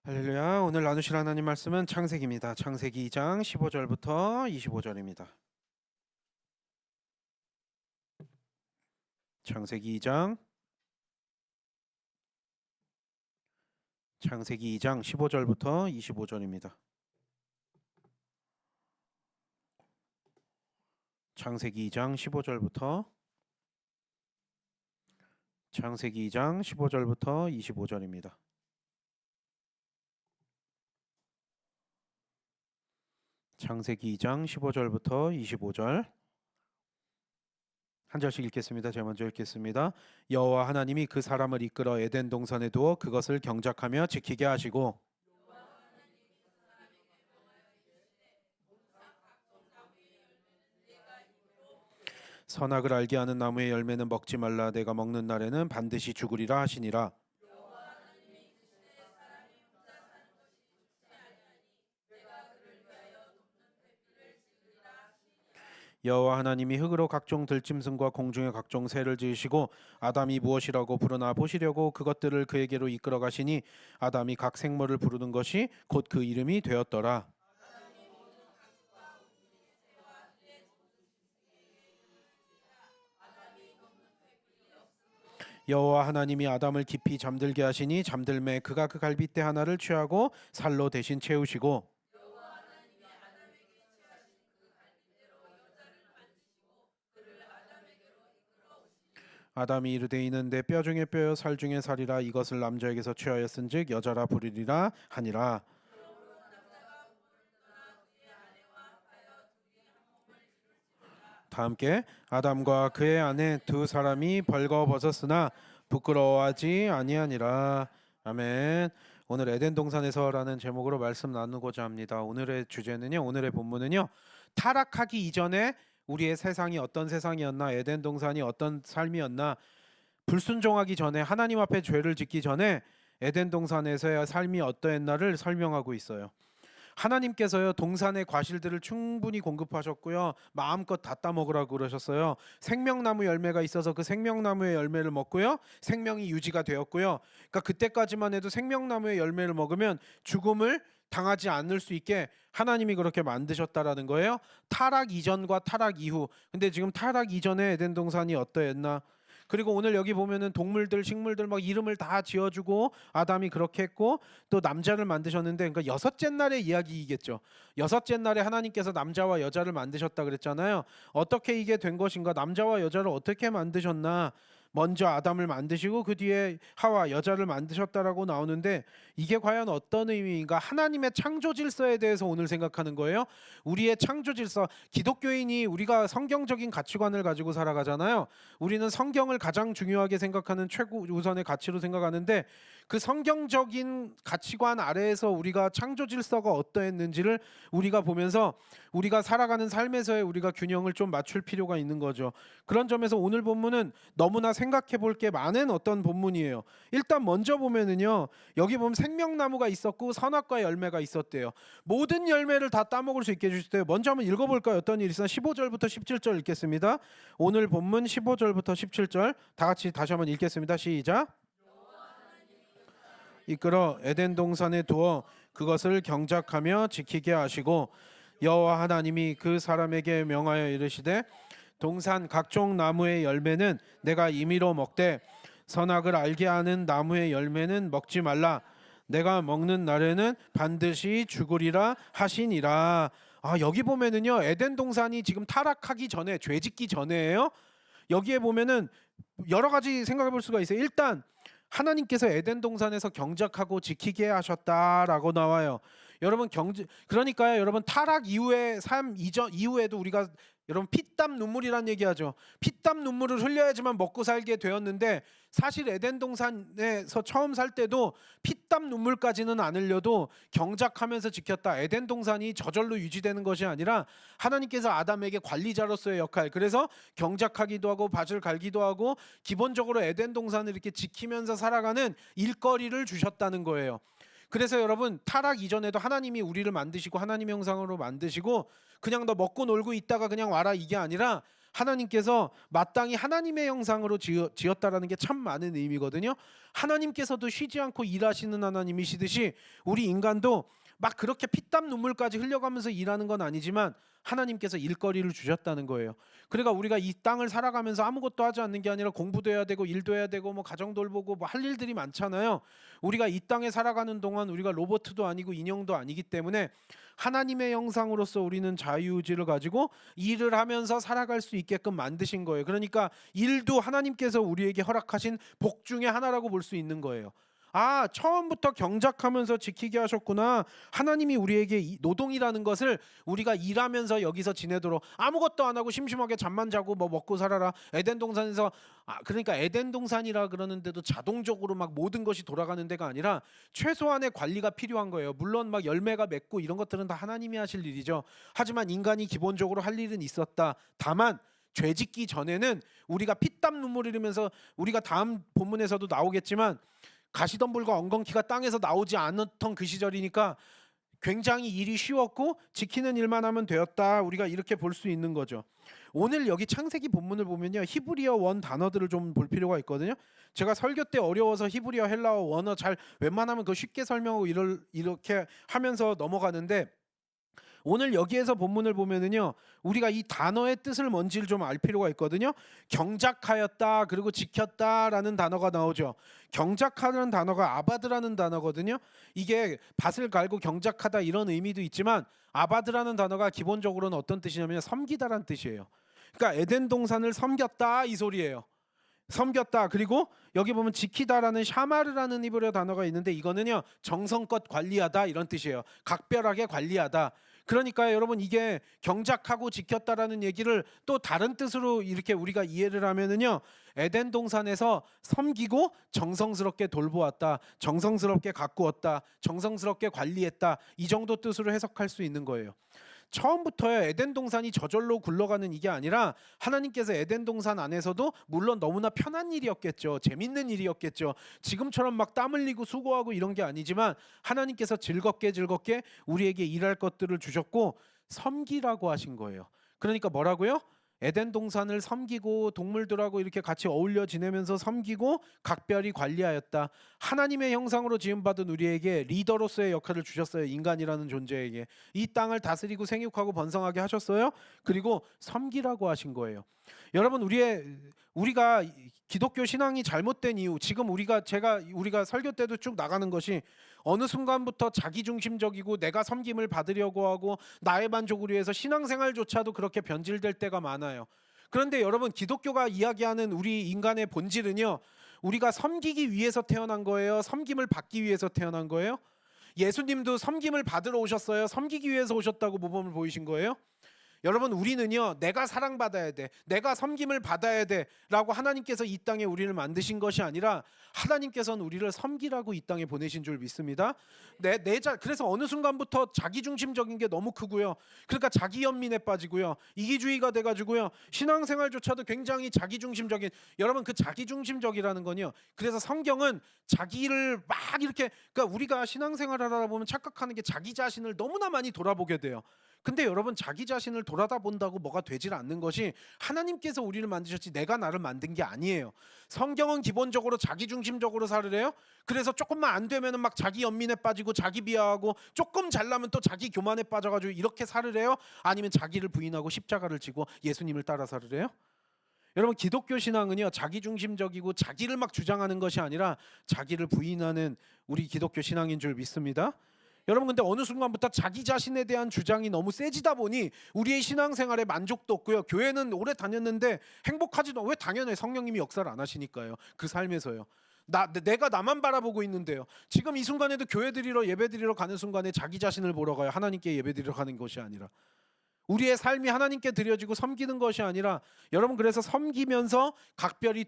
할렐루야. 오늘 나누실 하나님 말씀은 창세기입니다. 창세기 2장 15절부터 25절입니다. 창세기 2장 15절부터 25절입니다. 창세기 2장 15절부터 25절입니다. 창세기 2장 15절부터 25절 한 절씩 읽겠습니다. 제가 먼저 읽겠습니다. 여호와 하나님이 그 사람을 이끌어 에덴 동산에 두어 그것을 경작하며 지키게 하시고 선악을 알게 하는 나무의 열매는 먹지 말라. 내가 먹는 날에는 반드시 죽으리라 하시니라. 여호와 하나님이 흙으로 각종 들짐승과 공중의 각종 새를 지으시고 아담이 무엇이라고 부르나 보시려고 그것들을 그에게로 이끌어 가시니 아담이 각 생물을 부르는 것이 곧 그 이름이 되었더라. 여호와 하나님이 아담을 깊이 잠들게 하시니 잠들매 그가 그 갈빗대 하나를 취하고 살로 대신 채우시고 아담이 이르되 이는 내 뼈 중에 뼈요 살 중에 살이라. 이것을 남자에게서 취하였은즉 여자라 부르리라 하니라. 다 함께 아담과 그의 아내 두 사람이 벌거벗었으나 부끄러워하지 아니하니라. 아멘. 오늘 에덴 동산에서라는 제목으로 말씀 나누고자 합니다. 오늘의 주제는요, 오늘의 본문은요, 타락하기 이전에 우리의 세상이 어떤 세상이었나, 에덴 동산이 어떤 삶이었나, 불순종하기 전에 하나님 앞에 죄를 짓기 전에 에덴 동산에서의 삶이 어떠했나를 설명하고 있어요. 하나님께서요, 동산의 과실들을 충분히 공급하셨고요, 마음껏 다 따먹으라고 그러셨어요. 생명나무 열매가 있어서 그 생명나무의 열매를 먹고요, 생명이 유지가 되었고요. 그러니까 그때까지만 해도 생명나무의 열매를 먹으면 죽음을 당하지 않을 수 있게 하나님이 그렇게 만드셨다라는 거예요. 타락 이전과 타락 이후. 근데 지금 타락 이전에 에덴 동산이 어떠했나? 그리고 오늘 여기 보면은 동물들, 식물들 막 이름을 다 지어주고 아담이 그렇게 했고 또 남자를 만드셨는데, 그러니까 여섯째 날의 이야기이겠죠. 여섯째 날에 하나님께서 남자와 여자를 만드셨다 그랬잖아요. 어떻게 이게 된 것인가? 남자와 여자를 어떻게 만드셨나? 먼저 아담을 만드시고 그 뒤에 하와 여자를 만드셨다라고 나오는데, 이게 과연 어떤 의미인가? 하나님의 창조 질서에 대해서 오늘 생각하는 거예요. 우리의 창조 질서, 기독교인이 우리가 성경적인 가치관을 가지고 살아가잖아요. 우리는 성경을 가장 중요하게 생각하는 최고 우선의 가치로 생각하는데, 그 성경적인 가치관 아래에서 우리가 창조 질서가 어떠했는지를 우리가 보면서 우리가 살아가는 삶에서의 우리가 균형을 좀 맞출 필요가 있는 거죠. 그런 점에서 오늘 본문은 너무나 생각해 볼 게 많은 어떤 본문이에요. 일단 먼저 보면은요, 여기 보면 생명나무가 있었고 선악과의 열매가 있었대요. 모든 열매를 다 따먹을 수 있게 해주셨대요. 먼저 한번 읽어볼까요? 어떤 일이 있었나? 15절부터 17절 읽겠습니다. 오늘 본문 15절부터 17절 다 같이 다시 한번 읽겠습니다. 시작. 이끌어 에덴 동산에 두어 그것을 경작하며 지키게 하시고 여호와 하나님이 그 사람에게 명하여 이르시되 동산 각종 나무의 열매는 내가 임의로 먹되 선악을 알게 하는 나무의 열매는 먹지 말라. 내가 먹는 날에는 반드시 죽으리라 하시니라. 여기 보면은요, 에덴 동산이 지금 타락하기 전에, 죄짓기 전에예요. 여기에 보면은 여러 가지 생각해 볼 수가 있어요. 일단 하나님께서 에덴 동산에서 경작하고 지키게 하셨다라고 나와요. 여러분 그러니까요, 여러분 타락 이후의 삶 이후에도 우리가 여러분 피땀 눈물이란 얘기하죠. 피땀 눈물을 흘려야지만 먹고 살게 되었는데, 사실 에덴 동산에서 처음 살 때도 피땀 눈물까지는 안 흘려도 경작하면서 지켰다. 에덴 동산이 저절로 유지되는 것이 아니라 하나님께서 아담에게 관리자로서의 역할, 그래서 경작하기도 하고 밭을 갈기도 하고 기본적으로 에덴 동산을 이렇게 지키면서 살아가는 일거리를 주셨다는 거예요. 그래서 여러분, 타락 이전에도 하나님이 우리를 만드시고 하나님 형상으로 만드시고 그냥 너 먹고 놀고 있다가 그냥 와라 이게 아니라, 하나님께서 마땅히 하나님의 형상으로 지었다라는 게 참 많은 의미거든요. 하나님께서도 쉬지 않고 일하시는 하나님이시듯이 우리 인간도 막 그렇게 피땀 눈물까지 흘려가면서 일하는 건 아니지만 하나님께서 일거리를 주셨다는 거예요. 그러니까 우리가 이 땅을 살아가면서 아무것도 하지 않는 게 아니라 공부도 해야 되고 일도 해야 되고 뭐 가정 돌보고 뭐 할 일들이 많잖아요. 우리가 이 땅에 살아가는 동안 우리가 로봇도 아니고 인형도 아니기 때문에 하나님의 형상으로서 우리는 자유의지를 가지고 일을 하면서 살아갈 수 있게끔 만드신 거예요. 그러니까 일도 하나님께서 우리에게 허락하신 복 중에 하나라고 볼 수 있는 거예요. 아, 처음부터 경작하면서 지키게 하셨구나. 하나님이 우리에게 노동이라는 것을 우리가 일하면서 여기서 지내도록 아무것도 안 하고 심심하게 잠만 자고 뭐 먹고 살아라. 에덴 동산에서 그러니까 에덴 동산이라 그러는데도 자동적으로 막 모든 것이 돌아가는 데가 아니라 최소한의 관리가 필요한 거예요. 물론 막 열매가 맺고 이런 것들은 다 하나님이 하실 일이죠. 하지만 인간이 기본적으로 할 일은 있었다. 다만 죄 짓기 전에는 우리가 피땀 눈물 흘리면서 우리가 다음 본문에서도 나오겠지만 가시덤불과 엉겅퀴가 땅에서 나오지 않았던 그 시절이니까 굉장히 일이 쉬웠고 지키는 일만 하면 되었다. 우리가 이렇게 볼 수 있는 거죠. 오늘 여기 창세기 본문을 보면요, 히브리어 원 단어들을 좀 볼 필요가 있거든요. 제가 설교 때 어려워서 히브리어, 헬라어, 원어 잘 웬만하면 그거 쉽게 설명하고 이렇게 하면서 넘어가는데 오늘 여기에서 본문을 보면은요, 우리가 이 단어의 뜻을 뭔지를 좀 알 필요가 있거든요. 경작하였다, 그리고 지켰다라는 단어가 나오죠. 경작하는 단어가 아바드라는 단어거든요. 이게 밭을 갈고 경작하다 이런 의미도 있지만 아바드라는 단어가 기본적으로는 어떤 뜻이냐면 섬기다라는 뜻이에요. 그러니까 에덴 동산을 섬겼다 이 소리예요. 섬겼다. 그리고 여기 보면 지키다라는 샤마르라는 히브리어 단어가 있는데 이거는요, 정성껏 관리하다 이런 뜻이에요. 각별하게 관리하다. 그러니까 여러분, 이게 경작하고 지켰다라는 얘기를 또 다른 뜻으로 이렇게 우리가 이해를 하면은요, 에덴 동산에서 섬기고 정성스럽게 돌보았다, 정성스럽게 가꾸었다, 정성스럽게 관리했다, 이 정도 뜻으로 해석할 수 있는 거예요. 처음부터요, 에덴 동산이 저절로 굴러가는 이게 아니라 하나님께서 에덴 동산 안에서도 물론 너무나 편한 일이었겠죠. 재밌는 일이었겠죠. 지금처럼 막 땀 흘리고 수고하고 이런 게 아니지만 하나님께서 즐겁게 우리에게 일할 것들을 주셨고 섬기라고 하신 거예요. 그러니까 뭐라고요? 에덴 동산을 섬기고 동물들하고 이렇게 같이 어울려 지내면서 섬기고 각별히 관리하였다. 하나님의 형상으로 지음받은 우리에게 리더로서의 역할을 주셨어요. 인간이라는 존재에게 이 땅을 다스리고 생육하고 번성하게 하셨어요. 그리고 섬기라고 하신 거예요. 여러분, 우리가 기독교 신앙이 잘못된 이유, 지금 우리가 설교 때도 쭉 나가는 것이 어느 순간부터 자기중심적이고 내가 섬김을 받으려고 하고 나의 만족을 위해서 신앙생활조차도 그렇게 변질될 때가 많아요. 그런데 여러분, 기독교가 이야기하는 우리 인간의 본질은요, 우리가 섬기기 위해서 태어난 거예요? 섬김을 받기 위해서 태어난 거예요? 예수님도 섬김을 받으러 오셨어요? 섬기기 위해서 오셨다고 모범을 보이신 거예요? 여러분, 우리는요, 내가 사랑받아야 돼, 내가 섬김을 받아야 돼 라고 하나님께서 이 땅에 우리를 만드신 것이 아니라 하나님께서는 우리를 섬기라고 이 땅에 보내신 줄 믿습니다. 그래서 어느 순간부터 자기중심적인 게 너무 크고요, 그러니까 자기 연민에 빠지고요, 이기주의가 돼가지고요, 신앙생활조차도 굉장히 자기중심적인, 여러분, 그 자기중심적이라는 건요, 그래서 성경은 자기를 막 이렇게, 그러니까 우리가 신앙생활을 하다 보면 착각하는 게 자기 자신을 너무나 많이 돌아보게 돼요. 근데 여러분, 자기 자신을 돌아다 본다고 뭐가 되질 않는 것이, 하나님께서 우리를 만드셨지 내가 나를 만든 게 아니에요. 성경은 기본적으로 자기중심적으로 살으래요. 그래서 조금만 안 되면은 막 자기 연민에 빠지고 자기 비하하고 조금 잘나면 또 자기 교만에 빠져가지고 이렇게 살으래요? 아니면 자기를 부인하고 십자가를 지고 예수님을 따라 살으래요? 여러분, 기독교 신앙은요, 자기중심적이고 자기를 막 주장하는 것이 아니라 자기를 부인하는 우리 기독교 신앙인 줄 믿습니다. 여러분, 근데 어느 순간부터 자기 자신에 대한 주장이 너무 세지다 보니 우리의 신앙생활에 만족도 없고요, 교회는 오래 다녔는데 행복하지도, 왜? 당연히 성령님이 역사를 안 하시니까요. 그 삶에서요. 내가 나만 바라보고 있는데요. 지금 이 순간에도 교회 드리러, 예배 드리러 가는 순간에 자기 자신을 보러 가요. 하나님께 예배 드리러 가는 것이 아니라 우리의 삶이 하나님께 드려지고 섬기는 것이 아니라, 여러분, 그래서 섬기면서 각별히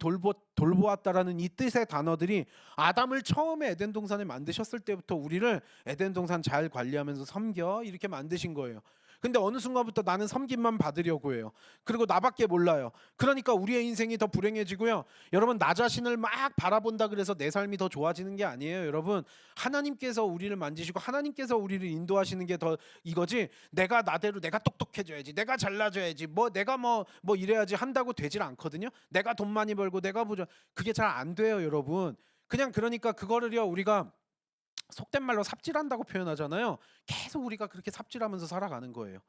돌보았다라는 이 뜻의 단어들이 아담을 처음에 에덴 동산에 만드셨을 때부터 우리를 에덴 동산 잘 관리하면서 섬겨 이렇게 만드신 거예요. 근데 어느 순간부터 나는 섬김만 받으려고 해요. 그리고 나밖에 몰라요. 그러니까 우리의 인생이 더 불행해지고요. 여러분, 나 자신을 막 바라본다 그래서 내 삶이 더 좋아지는 게 아니에요. 여러분, 하나님께서 우리를 만지시고 하나님께서 우리를 인도하시는 게 더 이거지, 내가 나대로 내가 똑똑해져야지, 내가 잘나져야지, 뭐 내가 뭐 이래야지 한다고 되질 않거든요. 내가 돈 많이 벌고 내가 부자, 그게 잘 안 돼요, 여러분. 그냥 그러니까 그거를요, 우리가 속된 말로 삽질한다고 표현하잖아요. 계속 우리가 그렇게 삽질하면서 살아가는 거예요.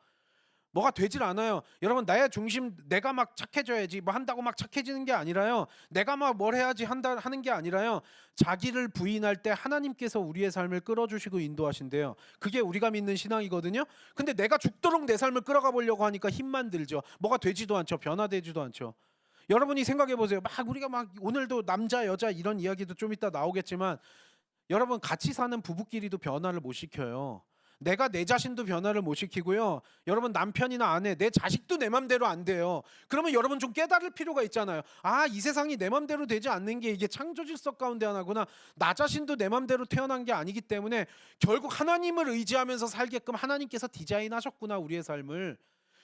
뭐가 되질 않아요. 여러분, 나의 중심, 내가 막 착해져야지 뭐 한다고 막 착해지는 게 아니라요. 내가 막 뭘 해야지 한다 하는 게 아니라요. 자기를 부인할 때 하나님께서 우리의 삶을 끌어주시고 인도하신대요. 그게 우리가 믿는 신앙이거든요. 근데 내가 죽도록 내 삶을 끌어가 보려고 하니까 힘만 들죠. 뭐가 되지도 않죠. 변화되지도 않죠. 여러분이 생각해 보세요. 막 우리가 막 오늘도 남자 여자 이런 이야기도 좀 이따 나오겠지만, 여러분, 같이 사는 부부끼리도 변화를 못 시켜요. 내가 내 자신도 변화를 못 시키고요. 여러분, 남편이나 아내, 내 자식도 내 맘대로 안 돼요. 그러면 여러분 좀 깨달을 필요가 있잖아요. 아, 이 세상이 내 맘대로 되지 않는 게 이게 창조 질서 가운데 하나구나. 나 자신도 내 맘대로 태어난 게 아니기 때문에 결국 하나님을 의지하면서 살게끔 하나님께서 디자인하셨구나, 우리의 삶을.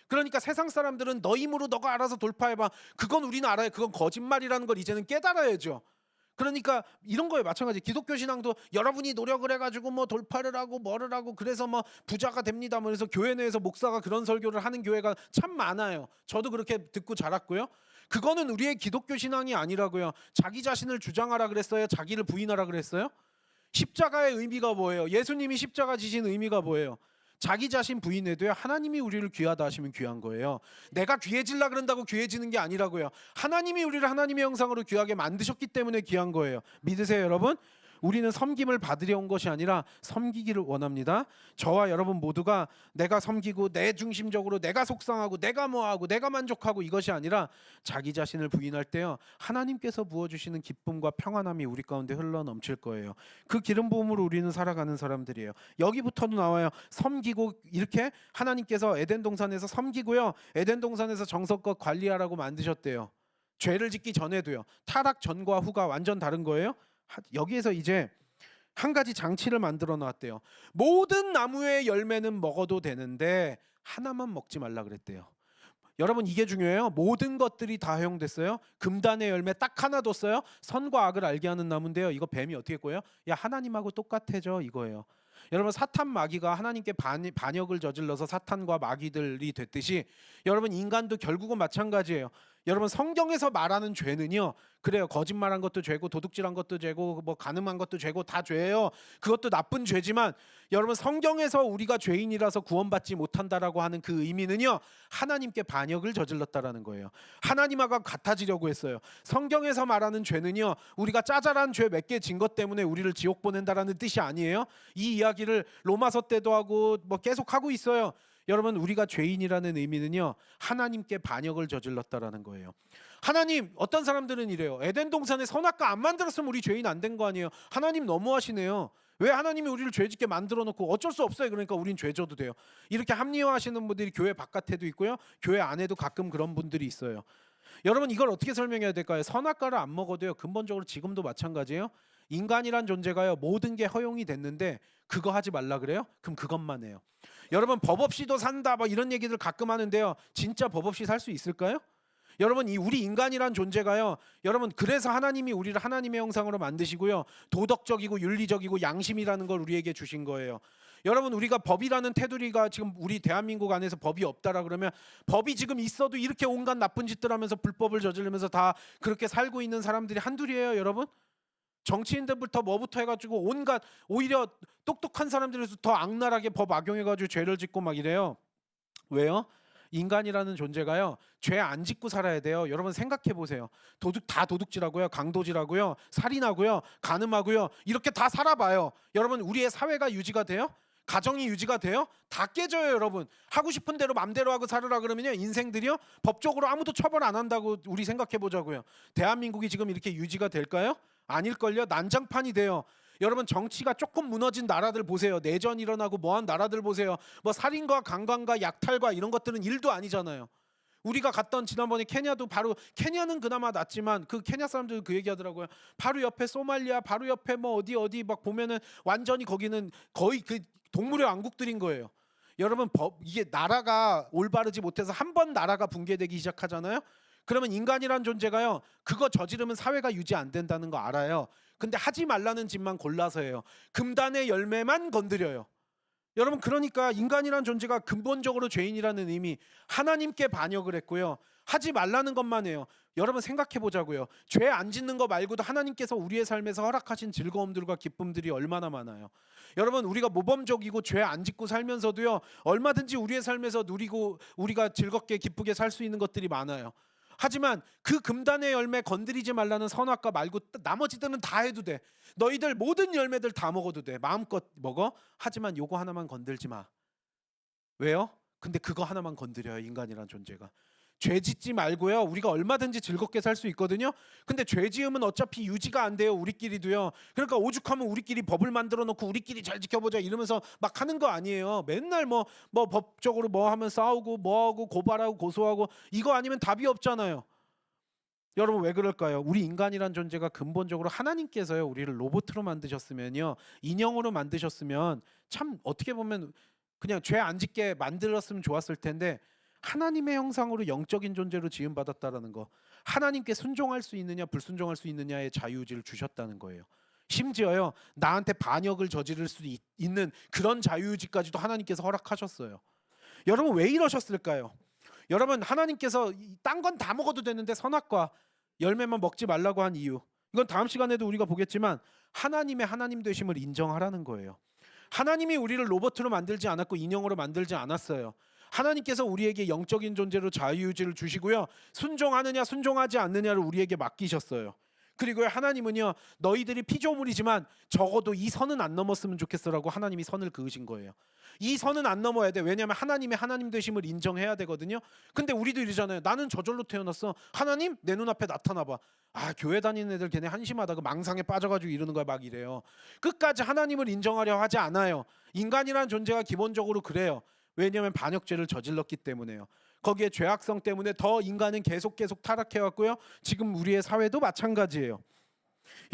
그러니까 세상 사람들은 너 힘으로 너가 알아서 돌파해봐. 그건 우리는 알아요. 그건 거짓말이라는 걸 이제는 깨달아야죠. 그러니까 이런 거에 마찬가지. 기독교 신앙도 여러분이 노력을 해가지고 뭐 돌파를 하고 뭐를 하고 그래서 뭐 부자가 됩니다. 뭐 그래서 교회 내에서 목사가 그런 설교를 하는 교회가 참 많아요. 저도 그렇게 듣고 자랐고요. 그거는 우리의 기독교 신앙이 아니라고요. 자기 자신을 주장하라 그랬어요? 자기를 부인하라 그랬어요? 십자가의 의미가 뭐예요? 예수님이 십자가 지신 의미가 뭐예요? 자기 자신 부인해도요, 하나님이 우리를 귀하다 하시면 귀한 거예요. 내가 귀해질라 그런다고 귀해지는 게 아니라고요. 하나님이 우리를 하나님의 형상으로 귀하게 만드셨기 때문에 귀한 거예요. 믿으세요, 여러분? 우리는 섬김을 받으려 온 것이 아니라 섬기기를 원합니다. 저와 여러분 모두가 내가 섬기고 내 중심적으로 내가 속상하고 내가 뭐하고 내가 만족하고 이것이 아니라 자기 자신을 부인할 때요, 하나님께서 부어주시는 기쁨과 평안함이 우리 가운데 흘러넘칠 거예요. 그 기름 부음으로 우리는 살아가는 사람들이에요. 여기부터도 나와요. 섬기고, 이렇게 하나님께서 에덴 동산에서 섬기고요, 에덴 동산에서 정성껏 관리하라고 만드셨대요. 죄를 짓기 전에도요. 타락 전과 후가 완전 다른 거예요. 여기에서 이제 한 가지 장치를 만들어 놨대요. 모든 나무의 열매는 먹어도 되는데 하나만 먹지 말라 그랬대요. 여러분, 이게 중요해요. 모든 것들이 다 허용됐어요. 금단의 열매 딱 하나 뒀어요. 선과 악을 알게 하는 나무인데요. 이거 뱀이 어떻게 꼬요? 야, 하나님하고 똑같아져, 이거예요. 여러분, 사탄 마귀가 하나님께 반역을 저질러서 사탄과 마귀들이 됐듯이 여러분, 인간도 결국은 마찬가지예요. 여러분, 성경에서 말하는 죄는요, 그래요. 거짓말한 것도 죄고 도둑질한 것도 죄고 뭐 간음한 것도 죄고 다 죄예요. 그것도 나쁜 죄지만 여러분, 성경에서 우리가 죄인이라서 구원받지 못한다라고 하는 그 의미는요, 하나님께 반역을 저질렀다라는 거예요. 하나님하고 같아지려고 했어요. 성경에서 말하는 죄는요, 우리가 짜잘한 죄 몇 개 진 것 때문에 우리를 지옥 보낸다라는 뜻이 아니에요. 이 이야기를 로마서 때도 하고 뭐 계속 하고 있어요. 여러분, 우리가 죄인이라는 의미는요, 하나님께 반역을 저질렀다라는 거예요. 하나님, 어떤 사람들은 이래요. 에덴 동산에 선악과 안 만들었으면 우리 죄인 안 된 거 아니에요. 하나님 너무하시네요. 왜 하나님이 우리를 죄짓게 만들어 놓고, 어쩔 수 없어요. 그러니까 우린 죄져도 돼요. 이렇게 합리화하시는 분들이 교회 바깥에도 있고요, 교회 안에도 가끔 그런 분들이 있어요. 여러분, 이걸 어떻게 설명해야 될까요? 선악과를 안 먹어도요, 근본적으로 지금도 마찬가지예요. 인간이란 존재가요, 모든 게 허용이 됐는데 그거 하지 말라 그래요? 그럼 그것만 해요. 여러분, 법 없이도 산다 뭐 이런 얘기들 가끔 하는데요, 진짜 법 없이 살 수 있을까요? 여러분, 이 우리 인간이란 존재가요, 여러분, 그래서 하나님이 우리를 하나님의 형상으로 만드시고요, 도덕적이고 윤리적이고 양심이라는 걸 우리에게 주신 거예요. 여러분, 우리가 법이라는 테두리가 지금 우리 대한민국 안에서 법이 없다라 그러면, 법이 지금 있어도 이렇게 온갖 나쁜 짓들 하면서 불법을 저지르면서 다 그렇게 살고 있는 사람들이 한둘이에요, 여러분? 정치인들부터 뭐부터 해가지고 온갖, 오히려 똑똑한 사람들에서 더 악랄하게 법 악용해가지고 죄를 짓고 막 이래요. 왜요? 인간이라는 존재가요, 죄 안 짓고 살아야 돼요. 여러분, 생각해 보세요. 다 도둑질하고요, 강도질하고요, 살인하고요, 간음하고요, 이렇게 다 살아봐요. 여러분, 우리의 사회가 유지가 돼요? 가정이 유지가 돼요? 다 깨져요, 여러분. 하고 싶은 대로 맘대로 하고 살으라 그러면요, 인생들이요, 법적으로 아무도 처벌 안 한다고 우리 생각해 보자고요. 대한민국이 지금 이렇게 유지가 될까요? 아닐걸요. 난장판이 돼요. 여러분, 정치가 조금 무너진 나라들 보세요. 내전 일어나고 뭐한 나라들 보세요. 뭐 살인과 강간과 약탈과 이런 것들은 일도 아니잖아요. 우리가 갔던 지난번에 케냐도, 바로 케냐는 그나마 낫지만 그 케냐 사람들 그 얘기하더라고요. 바로 옆에 소말리아, 바로 옆에 뭐 어디 막 보면은 완전히 거기는 거의 그 동물의 왕국들인 거예요. 여러분 이게 나라가 올바르지 못해서 한 번 나라가 붕괴되기 시작하잖아요. 그러면 인간이란 존재가요, 그거 저지르면 사회가 유지 안 된다는 거 알아요. 근데 하지 말라는 짓만 골라서 해요. 금단의 열매만 건드려요. 여러분, 그러니까 인간이란 존재가 근본적으로 죄인이라는 의미, 하나님께 반역을 했고요, 하지 말라는 것만 해요. 여러분 생각해 보자고요. 죄 안 짓는 거 말고도 하나님께서 우리의 삶에서 허락하신 즐거움들과 기쁨들이 얼마나 많아요. 여러분, 우리가 모범적이고 죄 안 짓고 살면서도요, 얼마든지 우리의 삶에서 누리고 우리가 즐겁게 기쁘게 살 수 있는 것들이 많아요. 하지만 그 금단의 열매 건드리지 말라는 선악과 말고 나머지들은 다 해도 돼. 너희들 모든 열매들 다 먹어도 돼. 마음껏 먹어. 하지만 요거 하나만 건들지 마. 왜요? 근데 그거 하나만 건드려요, 인간이란 존재가. 죄 짓지 말고요, 우리가 얼마든지 즐겁게 살 수 있거든요. 근데 죄 지으면 어차피 유지가 안 돼요, 우리끼리도요. 그러니까 오죽하면 우리끼리 법을 만들어 놓고 우리끼리 잘 지켜보자 이러면서 막 하는 거 아니에요. 맨날 뭐 법적으로 뭐 하면 싸우고 뭐 하고 고발하고 고소하고, 이거 아니면 답이 없잖아요. 여러분 왜 그럴까요? 우리 인간이란 존재가 근본적으로 하나님께서요, 우리를 로봇으로 만드셨으면요, 인형으로 만드셨으면 참 어떻게 보면 그냥 죄 안 짓게 만들었으면 좋았을 텐데, 하나님의 형상으로 영적인 존재로 지음받았다라는 거, 하나님께 순종할 수 있느냐 불순종할 수 있느냐의 자유의지를 주셨다는 거예요. 심지어요, 나한테 반역을 저지를 수 있는 그런 자유의지까지도 하나님께서 허락하셨어요. 여러분 왜 이러셨을까요? 여러분, 하나님께서 딴 건 다 먹어도 되는데 선악과 열매만 먹지 말라고 한 이유, 이건 다음 시간에도 우리가 보겠지만 하나님의 하나님 되심을 인정하라는 거예요. 하나님이 우리를 로봇으로 만들지 않았고 인형으로 만들지 않았어요. 하나님께서 우리에게 영적인 존재로 자유의지를 주시고요, 순종하느냐 순종하지 않느냐를 우리에게 맡기셨어요. 그리고 하나님은요, 너희들이 피조물이지만 적어도 이 선은 안 넘었으면 좋겠어라고 하나님이 선을 그으신 거예요. 이 선은 안 넘어야 돼. 왜냐하면 하나님의 하나님 되심을 인정해야 되거든요. 근데 우리도 이러잖아요. 나는 저절로 태어났어. 하나님 내 눈앞에 나타나봐. 아, 교회 다니는 애들 걔네 한심하다고 망상에 빠져가지고 이러는 거야, 막 이래요. 끝까지 하나님을 인정하려 하지 않아요. 인간이란 존재가 기본적으로 그래요. 왜냐하면 반역죄를 저질렀기 때문에요. 거기에 죄악성 때문에 더 인간은 계속 타락해왔고요, 지금 우리의 사회도 마찬가지예요.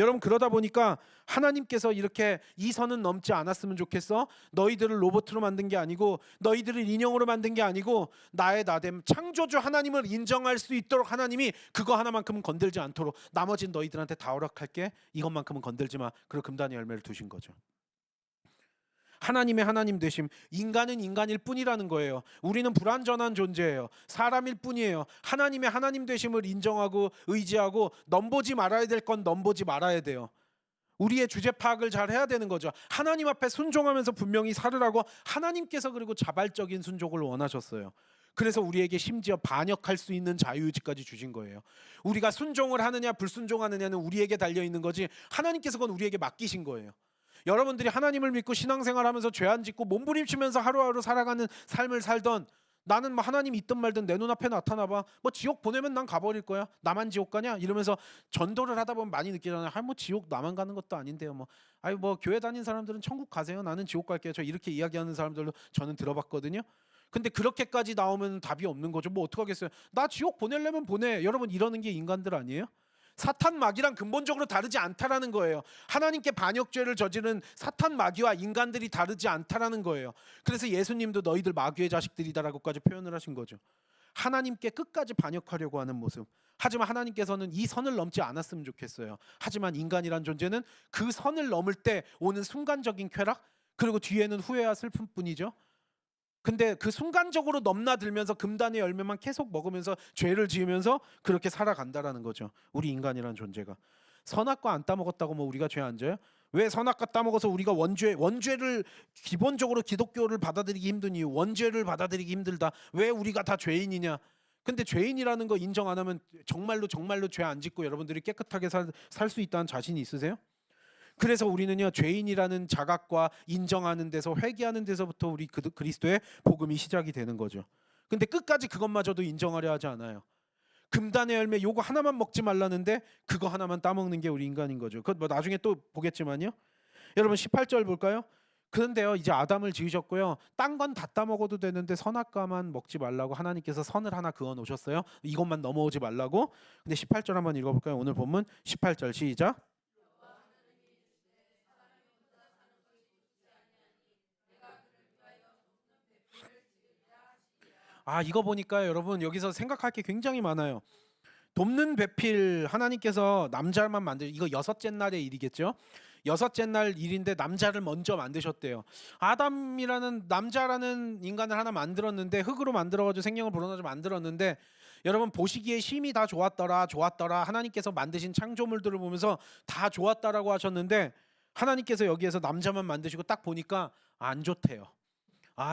여러분, 그러다 보니까 하나님께서 이렇게 이 선은 넘지 않았으면 좋겠어, 너희들을 로봇으로 만든 게 아니고 너희들을 인형으로 만든 게 아니고 나의 나됨 창조주 하나님을 인정할 수 있도록 하나님이 그거 하나만큼은 건들지 않도록, 나머지는 너희들한테 다 허락할게, 이것만큼은 건들지 마. 그리고 금단의 열매를 두신 거죠. 하나님의 하나님 되심, 인간은 인간일 뿐이라는 거예요. 우리는 불완전한 존재예요. 사람일 뿐이에요. 하나님의 하나님 되심을 인정하고 의지하고 넘보지 말아야 될 건 넘보지 말아야 돼요. 우리의 주제 파악을 잘 해야 되는 거죠. 하나님 앞에 순종하면서 분명히 살으라고 하나님께서 그리고 자발적인 순종을 원하셨어요. 그래서 우리에게 심지어 반역할 수 있는 자유의지까지 주신 거예요. 우리가 순종을 하느냐 불순종하느냐는 우리에게 달려있는 거지, 하나님께서 그건 우리에게 맡기신 거예요. 여러분들이 하나님을 믿고 신앙생활하면서 죄 안 짓고 몸부림치면서 하루하루 살아가는 삶을 살던, 나는 뭐 하나님 있든 말든 내 눈앞에 나타나봐, 뭐 지옥 보내면 난 가버릴 거야, 나만 지옥 가냐 이러면서 전도를 하다 보면 많이 느끼잖아요. 뭐 지옥 나만 가는 것도 아닌데요, 뭐 교회 다닌 사람들은 천국 가세요, 나는 지옥 갈게요, 저 이렇게 이야기하는 사람들도 저는 들어봤거든요. 근데 그렇게까지 나오면 답이 없는 거죠. 뭐 어떡하겠어요, 나 지옥 보내려면 보내. 여러분, 이러는 게 인간들 아니에요? 사탄 마귀랑 근본적으로 다르지 않다라는 거예요. 하나님께 반역죄를 저지른 사탄 마귀와 인간들이 다르지 않다라는 거예요. 그래서 예수님도 너희들 마귀의 자식들이다라고까지 표현을 하신 거죠. 하나님께 끝까지 반역하려고 하는 모습. 하지만 하나님께서는 이 선을 넘지 않았으면 좋겠어요. 하지만 인간이란 존재는 그 선을 넘을 때 오는 순간적인 쾌락, 그리고 뒤에는 후회와 슬픔뿐이죠. 근데 그 순간적으로 넘나들면서 금단의 열매만 계속 먹으면서 죄를 지으면서 그렇게 살아간다라는 거죠. 우리 인간이라는 존재가. 선악과 안 따먹었다고 뭐 우리가 죄 안 져요? 왜 선악과 따먹어서 우리가 원죄를, 기본적으로 기독교를 받아들이기 힘든 이유, 원죄를 받아들이기 힘들다. 왜 우리가 다 죄인이냐? 근데 죄인이라는 거 인정 안 하면 정말로 죄 안 짓고 여러분들이 깨끗하게 살 수 있다는 자신이 있으세요? 그래서 우리는요, 죄인이라는 자각과 인정하는 데서, 회개하는 데서부터 우리 그리스도의 복음이 시작이 되는 거죠. 근데 끝까지 그것마저도 인정하려 하지 않아요. 금단의 열매 요거 하나만 먹지 말라는데 그거 하나만 따먹는 게 우리 인간인 거죠. 그뭐 나중에 또 보겠지만요. 여러분 18절 볼까요? 그런데요, 이제 아담을 지으셨고요, 딴 건 다 따먹어도 되는데 선악과만 먹지 말라고 하나님께서 선을 하나 그어 놓으셨어요. 이것만 넘어오지 말라고. 근데 18절 한번 읽어볼까요? 오늘 본문 18절 시작. 이거 보니까 여러분 여기서 생각할 게 굉장히 많아요. 돕는 배필 하나님께서 남자만 이거 여섯째 날의 일이겠죠? 여섯째 날 일인데 남자를 먼저 만드셨대요. 아담이라는 남자라는 인간을 하나 만들었는데 흙으로 만들어가지고 생명을 불어넣어서 만들었는데 여러분 보시기에 심히 다 좋았더라 좋았더라 하나님께서 만드신 창조물들을 보면서 다 좋았다라고 하셨는데 하나님께서 여기에서 남자만 만드시고 딱 보니까 안 좋대요.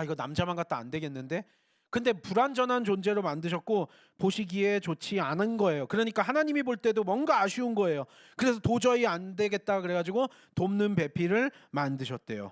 이거 남자만 갖다 안 되겠는데? 근데 불완전한 존재로 만드셨고 보시기에 좋지 않은 거예요. 그러니까 하나님이 볼 때도 뭔가 아쉬운 거예요. 그래서 도저히 안 되겠다 그래가지고 돕는 배필을 만드셨대요.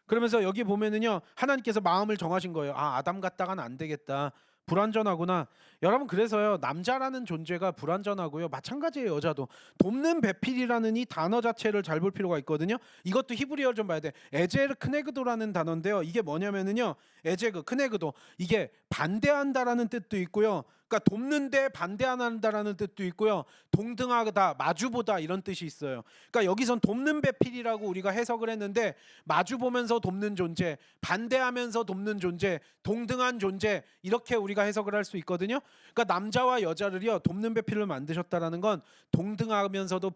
그러면서 여기 보면은요 하나님께서 마음을 정하신 거예요. 아담 갖다가는 안 되겠다. 불완전하구나. 여러분 그래서요 남자라는 존재가 불완전하고요 마찬가지예요. 여자도 돕는 배필이라는 이 단어 자체를 잘 볼 필요가 있거든요. 이것도 히브리어를 좀 봐야 돼. 에제르 크네그도라는 단어인데요. 이게 뭐냐면은요 에제그 크네그도 이게 반대한다라는 뜻도 있고요. 그러니까 돕는데 반대 안 한다라는 뜻도 있고요. 동등하다, 마주보다 이런 뜻이 있어요. 그러니까 여기선 돕는 배필이라고 우리가 해석을 했는데 마주 보면서 돕는 존재, 반대하면서 돕는 존재, 동등한 존재 이렇게 우리가 해석을 할 수 있거든요. 그러니까 남자와 여자를요 돕는 배필로 만드셨다라는 건 동등하면서도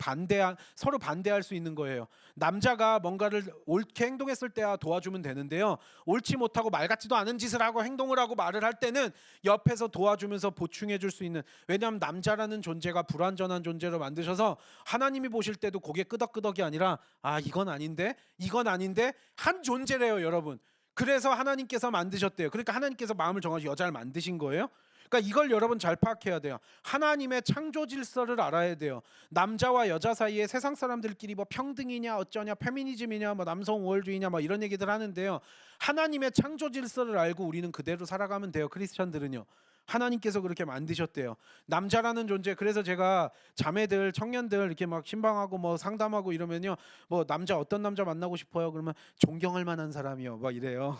서로 반대할 수 있는 거예요. 남자가 뭔가를 옳게 행동했을 때야 도와주면 되는데요. 옳지 못하고 말 같지도 않은 짓을 하고 행동을 하고 말을 할 때는 옆에서 도와주면서 보충해 줄 수 있는, 왜냐하면 남자라는 존재가 불완전한 존재로 만드셔서 하나님이 보실 때도 고개 끄덕끄덕이 아니라 이건 아닌데 이건 아닌데 한 존재래요 여러분. 그래서 하나님께서 만드셨대요. 그러니까 하나님께서 마음을 정하셔서 여자를 만드신 거예요. 그러니까 이걸 여러분 잘 파악해야 돼요. 하나님의 창조 질서를 알아야 돼요. 남자와 여자 사이에 세상 사람들끼리 뭐 평등이냐 어쩌냐 페미니즘이냐 뭐 남성 우월주의냐 뭐 이런 얘기들 하는데요. 하나님의 창조 질서를 알고 우리는 그대로 살아가면 돼요. 크리스천들은요. 하나님께서 그렇게 만드셨대요. 남자라는 존재. 그래서 제가 자매들, 청년들 이렇게 막 신방하고 뭐 상담하고 이러면요. 뭐 어떤 남자 만나고 싶어요? 그러면 존경할 만한 사람이요. 막 이래요.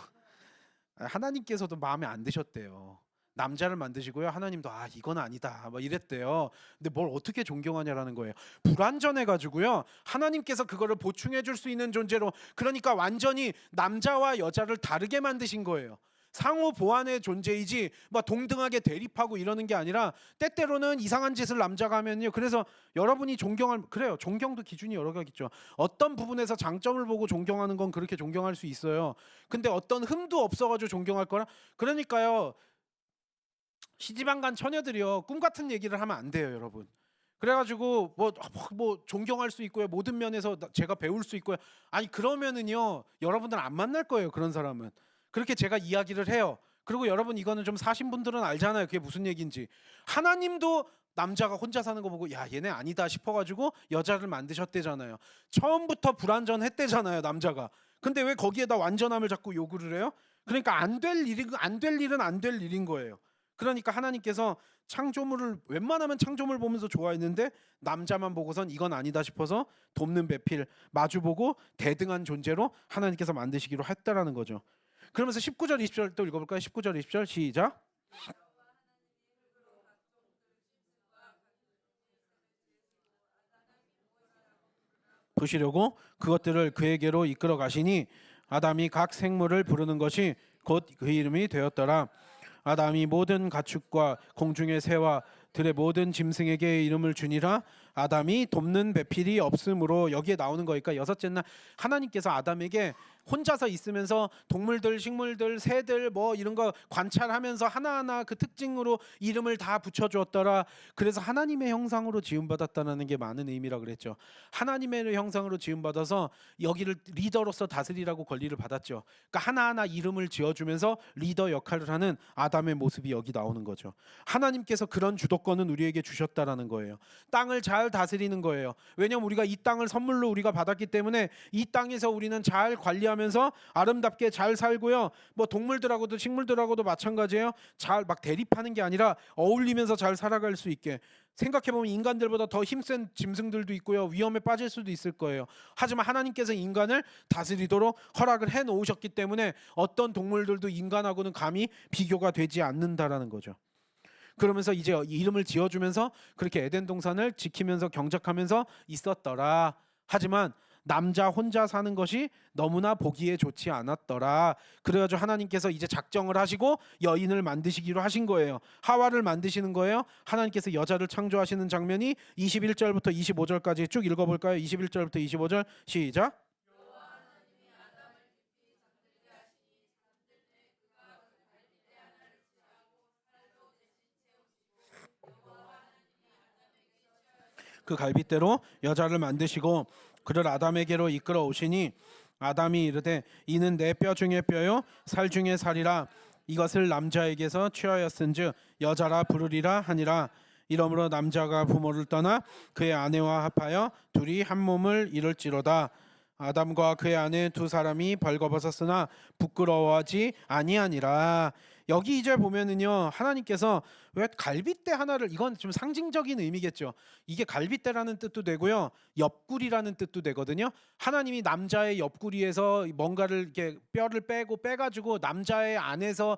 하나님께서도 마음에 안 드셨대요. 남자를 만드시고요. 하나님도 이건 아니다. 막 이랬대요. 근데 뭘 어떻게 존경하냐라는 거예요. 불완전해 가지고요. 하나님께서 그거를 보충해 줄 수 있는 존재로, 그러니까 완전히 남자와 여자를 다르게 만드신 거예요. 상호 보완의 존재이지 막 동등하게 대립하고 이러는 게 아니라 때때로는 이상한 짓을 남자가 하면요. 그래서 여러분이 그래요. 존경도 기준이 여러 가지 있죠. 어떤 부분에서 장점을 보고 존경하는 건 그렇게 존경할 수 있어요. 근데 어떤 흠도 없어가지고 존경할 거라. 그러니까요. 시집안 간 처녀들이요. 꿈 같은 얘기를 하면 안 돼요, 여러분. 그래가지고 뭐 존경할 수 있고요. 모든 면에서 제가 배울 수 있고요. 그러면은요. 여러분들 안 만날 거예요. 그런 사람은. 그렇게 제가 이야기를 해요. 그리고 여러분 이거는 좀 사신 분들은 알잖아요. 그게 무슨 얘기인지. 하나님도 남자가 혼자 사는 거 보고 얘네 아니다 싶어가지고 여자를 만드셨대잖아요. 처음부터 불완전했대잖아요, 남자가. 근데 왜 거기에다 완전함을 자꾸 요구를 해요? 그러니까 안 될 일은 안 될 일인 거예요. 그러니까 하나님께서 웬만하면 창조물 보면서 좋아했는데 남자만 보고선 이건 아니다 싶어서 돕는 배필 마주보고 대등한 존재로 하나님께서 만드시기로 했다라는 거죠. 그러면서 19절 20절 또 읽어볼까요? 19절 20절 시작. 보시려고 그것들을 그에게로 이끌어 가시니 아담이 각 생물을 부르는 것이 곧 그 이름이 되었더라. 아담이 모든 가축과 공중의 새와 들의 모든 짐승에게 이름을 주니라. 아담이 돕는 배필이 없으므로, 여기에 나오는 거니까 여섯째 날 하나님께서 아담에게 혼자서 있으면서 동물들, 식물들, 새들 뭐 이런 거 관찰하면서 하나하나 그 특징으로 이름을 다 붙여주었더라. 그래서 하나님의 형상으로 지음받았다는 게 많은 의미라 그랬죠. 하나님의 형상으로 지음받아서 여기를 리더로서 다스리라고 권리를 받았죠. 그러니까 하나하나 이름을 지어주면서 리더 역할을 하는 아담의 모습이 여기 나오는 거죠. 하나님께서 그런 주도권은 우리에게 주셨다라는 거예요. 땅을 잘 다스리는 거예요. 왜냐하면 우리가 이 땅을 선물로 우리가 받았기 때문에 이 땅에서 우리는 잘 관리하면서 아름답게 잘 살고요. 뭐 동물들하고도 식물들하고도 마찬가지예요. 잘 막 대립하는 게 아니라 어울리면서 잘 살아갈 수 있게. 생각해보면 인간들보다 더 힘센 짐승들도 있고요. 위험에 빠질 수도 있을 거예요. 하지만 하나님께서 인간을 다스리도록 허락을 해놓으셨기 때문에 어떤 동물들도 인간하고는 감히 비교가 되지 않는다라는 거죠. 그러면서 이제 이름을 지어주면서 그렇게 에덴 동산을 지키면서 경작하면서 있었더라. 하지만 남자 혼자 사는 것이 너무나 보기에 좋지 않았더라. 그래가지고 하나님께서 이제 작정을 하시고 여인을 만드시기로 하신 거예요. 하와를 만드시는 거예요. 하나님께서 여자를 창조하시는 장면이 21절부터 25절까지 쭉 읽어볼까요? 21절부터 25절 시작. 그 갈빗대로 여자를 만드시고 그를 아담에게로 이끌어 오시니 아담이 이르되 이는 내 뼈 중에 뼈요 살 중에 살이라 이것을 남자에게서 취하였은즉 여자라 부르리라 하니라. 이러므로 남자가 부모를 떠나 그의 아내와 합하여 둘이 한 몸을 이룰지로다. 아담과 그의 아내 두 사람이 벌거벗었으나 부끄러워하지 아니하니라. 여기 이제 보면은요, 하나님께서 왜 갈빗대 하나를, 이건 좀 상징적인 의미겠죠. 이게 갈빗대라는 뜻도 되고요, 옆구리라는 뜻도 되거든요. 하나님이 남자의 옆구리에서 뭔가를 이렇게 뼈를 빼가지고 남자 안에서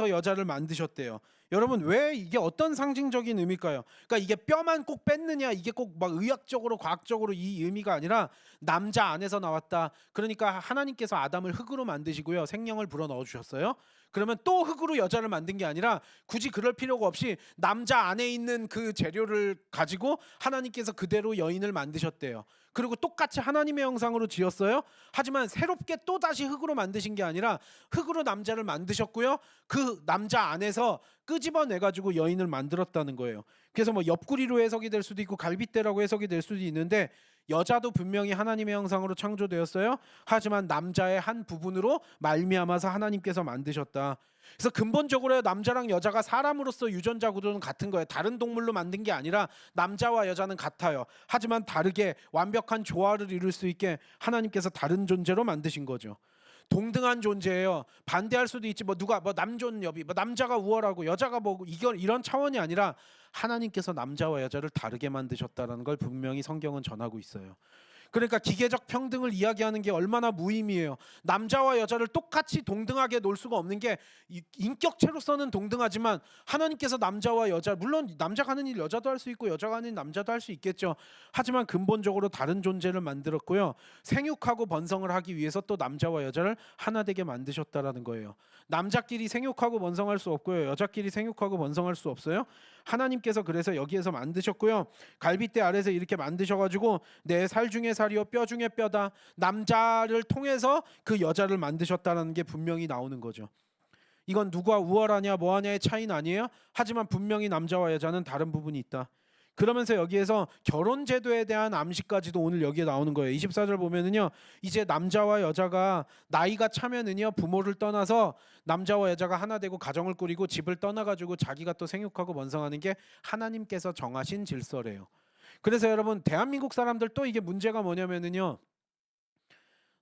여자를 만드셨대요. 여러분, 왜 이게 어떤 상징적인 의미일까요? 그러니까 이게 뼈만 꼭 뺐느냐, 이게 꼭 막 의학적으로 과학적으로 이 의미가 아니라 남자 안에서 나왔다. 그러니까 하나님께서 아담을 흙으로 만드시고요, 생명을 불어 넣어 주셨어요. 그러면 또 흙으로 여자를 만든 게 아니라 굳이 그럴 필요가 없이 남자 안에 있는 그 재료를 가지고 하나님께서 그대로 여인을 만드셨대요. 그리고 똑같이 하나님의 형상으로 지었어요. 하지만 새롭게 또 다시 흙으로 만드신 게 아니라 흙으로 남자를 만드셨고요, 그 남자 안에서 끄집어내 가지고 여인을 만들었다는 거예요. 그래서 뭐 옆구리로 해석이 될 수도 있고 갈빗대라고 해석이 될 수도 있는데, 여자도 분명히 하나님의 형상으로 창조되었어요. 하지만 남자의 한 부분으로 말미암아서 하나님께서 만드셨다. 그래서 근본적으로 남자랑 여자가 사람으로서 유전자 구조는 같은 거예요. 다른 동물로 만든 게 아니라 남자와 여자는 같아요. 하지만 다르게 완벽한 조화를 이룰 수 있게 하나님께서 다른 존재로 만드신 거죠. 동등한 존재예요. 반대할 수도 있지. 뭐 누가 뭐 남존 여비, 뭐 남자가 우월하고 여자가 뭐 이런 차원이 아니라 하나님께서 남자와 여자를 다르게 만드셨다라는 걸 분명히 성경은 전하고 있어요. 그러니까 기계적 평등을 이야기하는 게 얼마나 무의미해요. 남자와 여자를 똑같이 동등하게 놓을 수가 없는 게, 인격체로서는 동등하지만 하나님께서 남자와 여자, 물론 남자가 하는 일 여자도 할 수 있고 여자가 하는 일 남자도 할 수 있겠죠. 하지만 근본적으로 다른 존재를 만들었고요, 생육하고 번성을 하기 위해서 또 남자와 여자를 하나 되게 만드셨다라는 거예요. 남자끼리 생육하고 번성할 수 없고요, 여자끼리 생육하고 번성할 수 없어요. 하나님께서 그래서 여기에서 만드셨고요, 갈빗대 아래서 이렇게 만드셔가지고 내 살 중에 살이요 뼈 중에 뼈다, 남자를 통해서 그 여자를 만드셨다는 게 분명히 나오는 거죠. 이건 누가 우월하냐 뭐하냐의 차이는 아니에요. 하지만 분명히 남자와 여자는 다른 부분이 있다. 그러면서 여기에서 결혼 제도에 대한 암시까지도 오늘 여기에 나오는 거예요. 24절 보면은요, 이제 남자와 여자가 나이가 차면은요, 부모를 떠나서 남자와 여자가 하나 되고 가정을 꾸리고 집을 떠나가지고 자기가 또 생육하고 번성하는 게 하나님께서 정하신 질서래요. 그래서 여러분, 대한민국 사람들 또 이게 문제가 뭐냐면은요,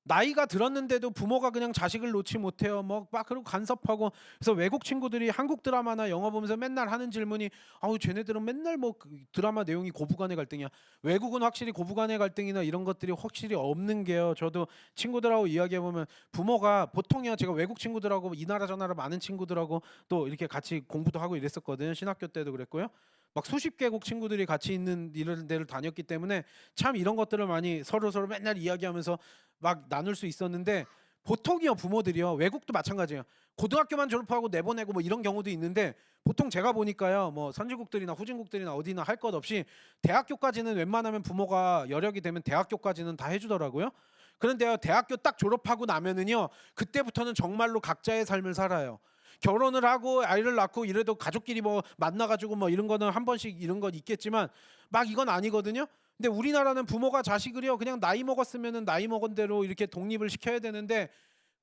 나이가 들었는데도 부모가 그냥 자식을 놓지 못해요. 뭐 막 그리고 간섭하고. 그래서 외국 친구들이 한국 드라마나 영화 보면서 맨날 하는 질문이, 아우 쟤네들은 맨날 뭐 그 드라마 내용이 고부간의 갈등이야. 외국은 확실히 고부간의 갈등이나 이런 것들이 확실히 없는 게요. 저도 친구들하고 이야기해 보면 부모가 보통이요, 제가 외국 친구들하고 이 나라 저 나라 많은 친구들하고 또 이렇게 같이 공부도 하고 이랬었거든요. 신학교 때도 그랬고요. 막 수십 개국 친구들이 같이 있는 이런 데를 다녔기 때문에 참 이런 것들을 많이 서로 맨날 이야기하면서 막 나눌 수 있었는데, 보통이요 부모들이요, 외국도 마찬가지예요. 고등학교만 졸업하고 내보내고 뭐 이런 경우도 있는데, 보통 제가 보니까요, 뭐 선진국들이나 후진국들이나 어디나 할 것 없이 대학교까지는 웬만하면 부모가 여력이 되면 대학교까지는 다 해주더라고요. 그런데요, 대학교 딱 졸업하고 나면은요, 그때부터는 정말로 각자의 삶을 살아요. 결혼을 하고 아이를 낳고 이래도 가족끼리 뭐 만나가지고 뭐 이런 거는 한 번씩 이런 건 있겠지만 막 이건 아니거든요. 근데 우리나라는 부모가 자식을요, 그냥 나이 먹었으면은 나이 먹은 대로 이렇게 독립을 시켜야 되는데,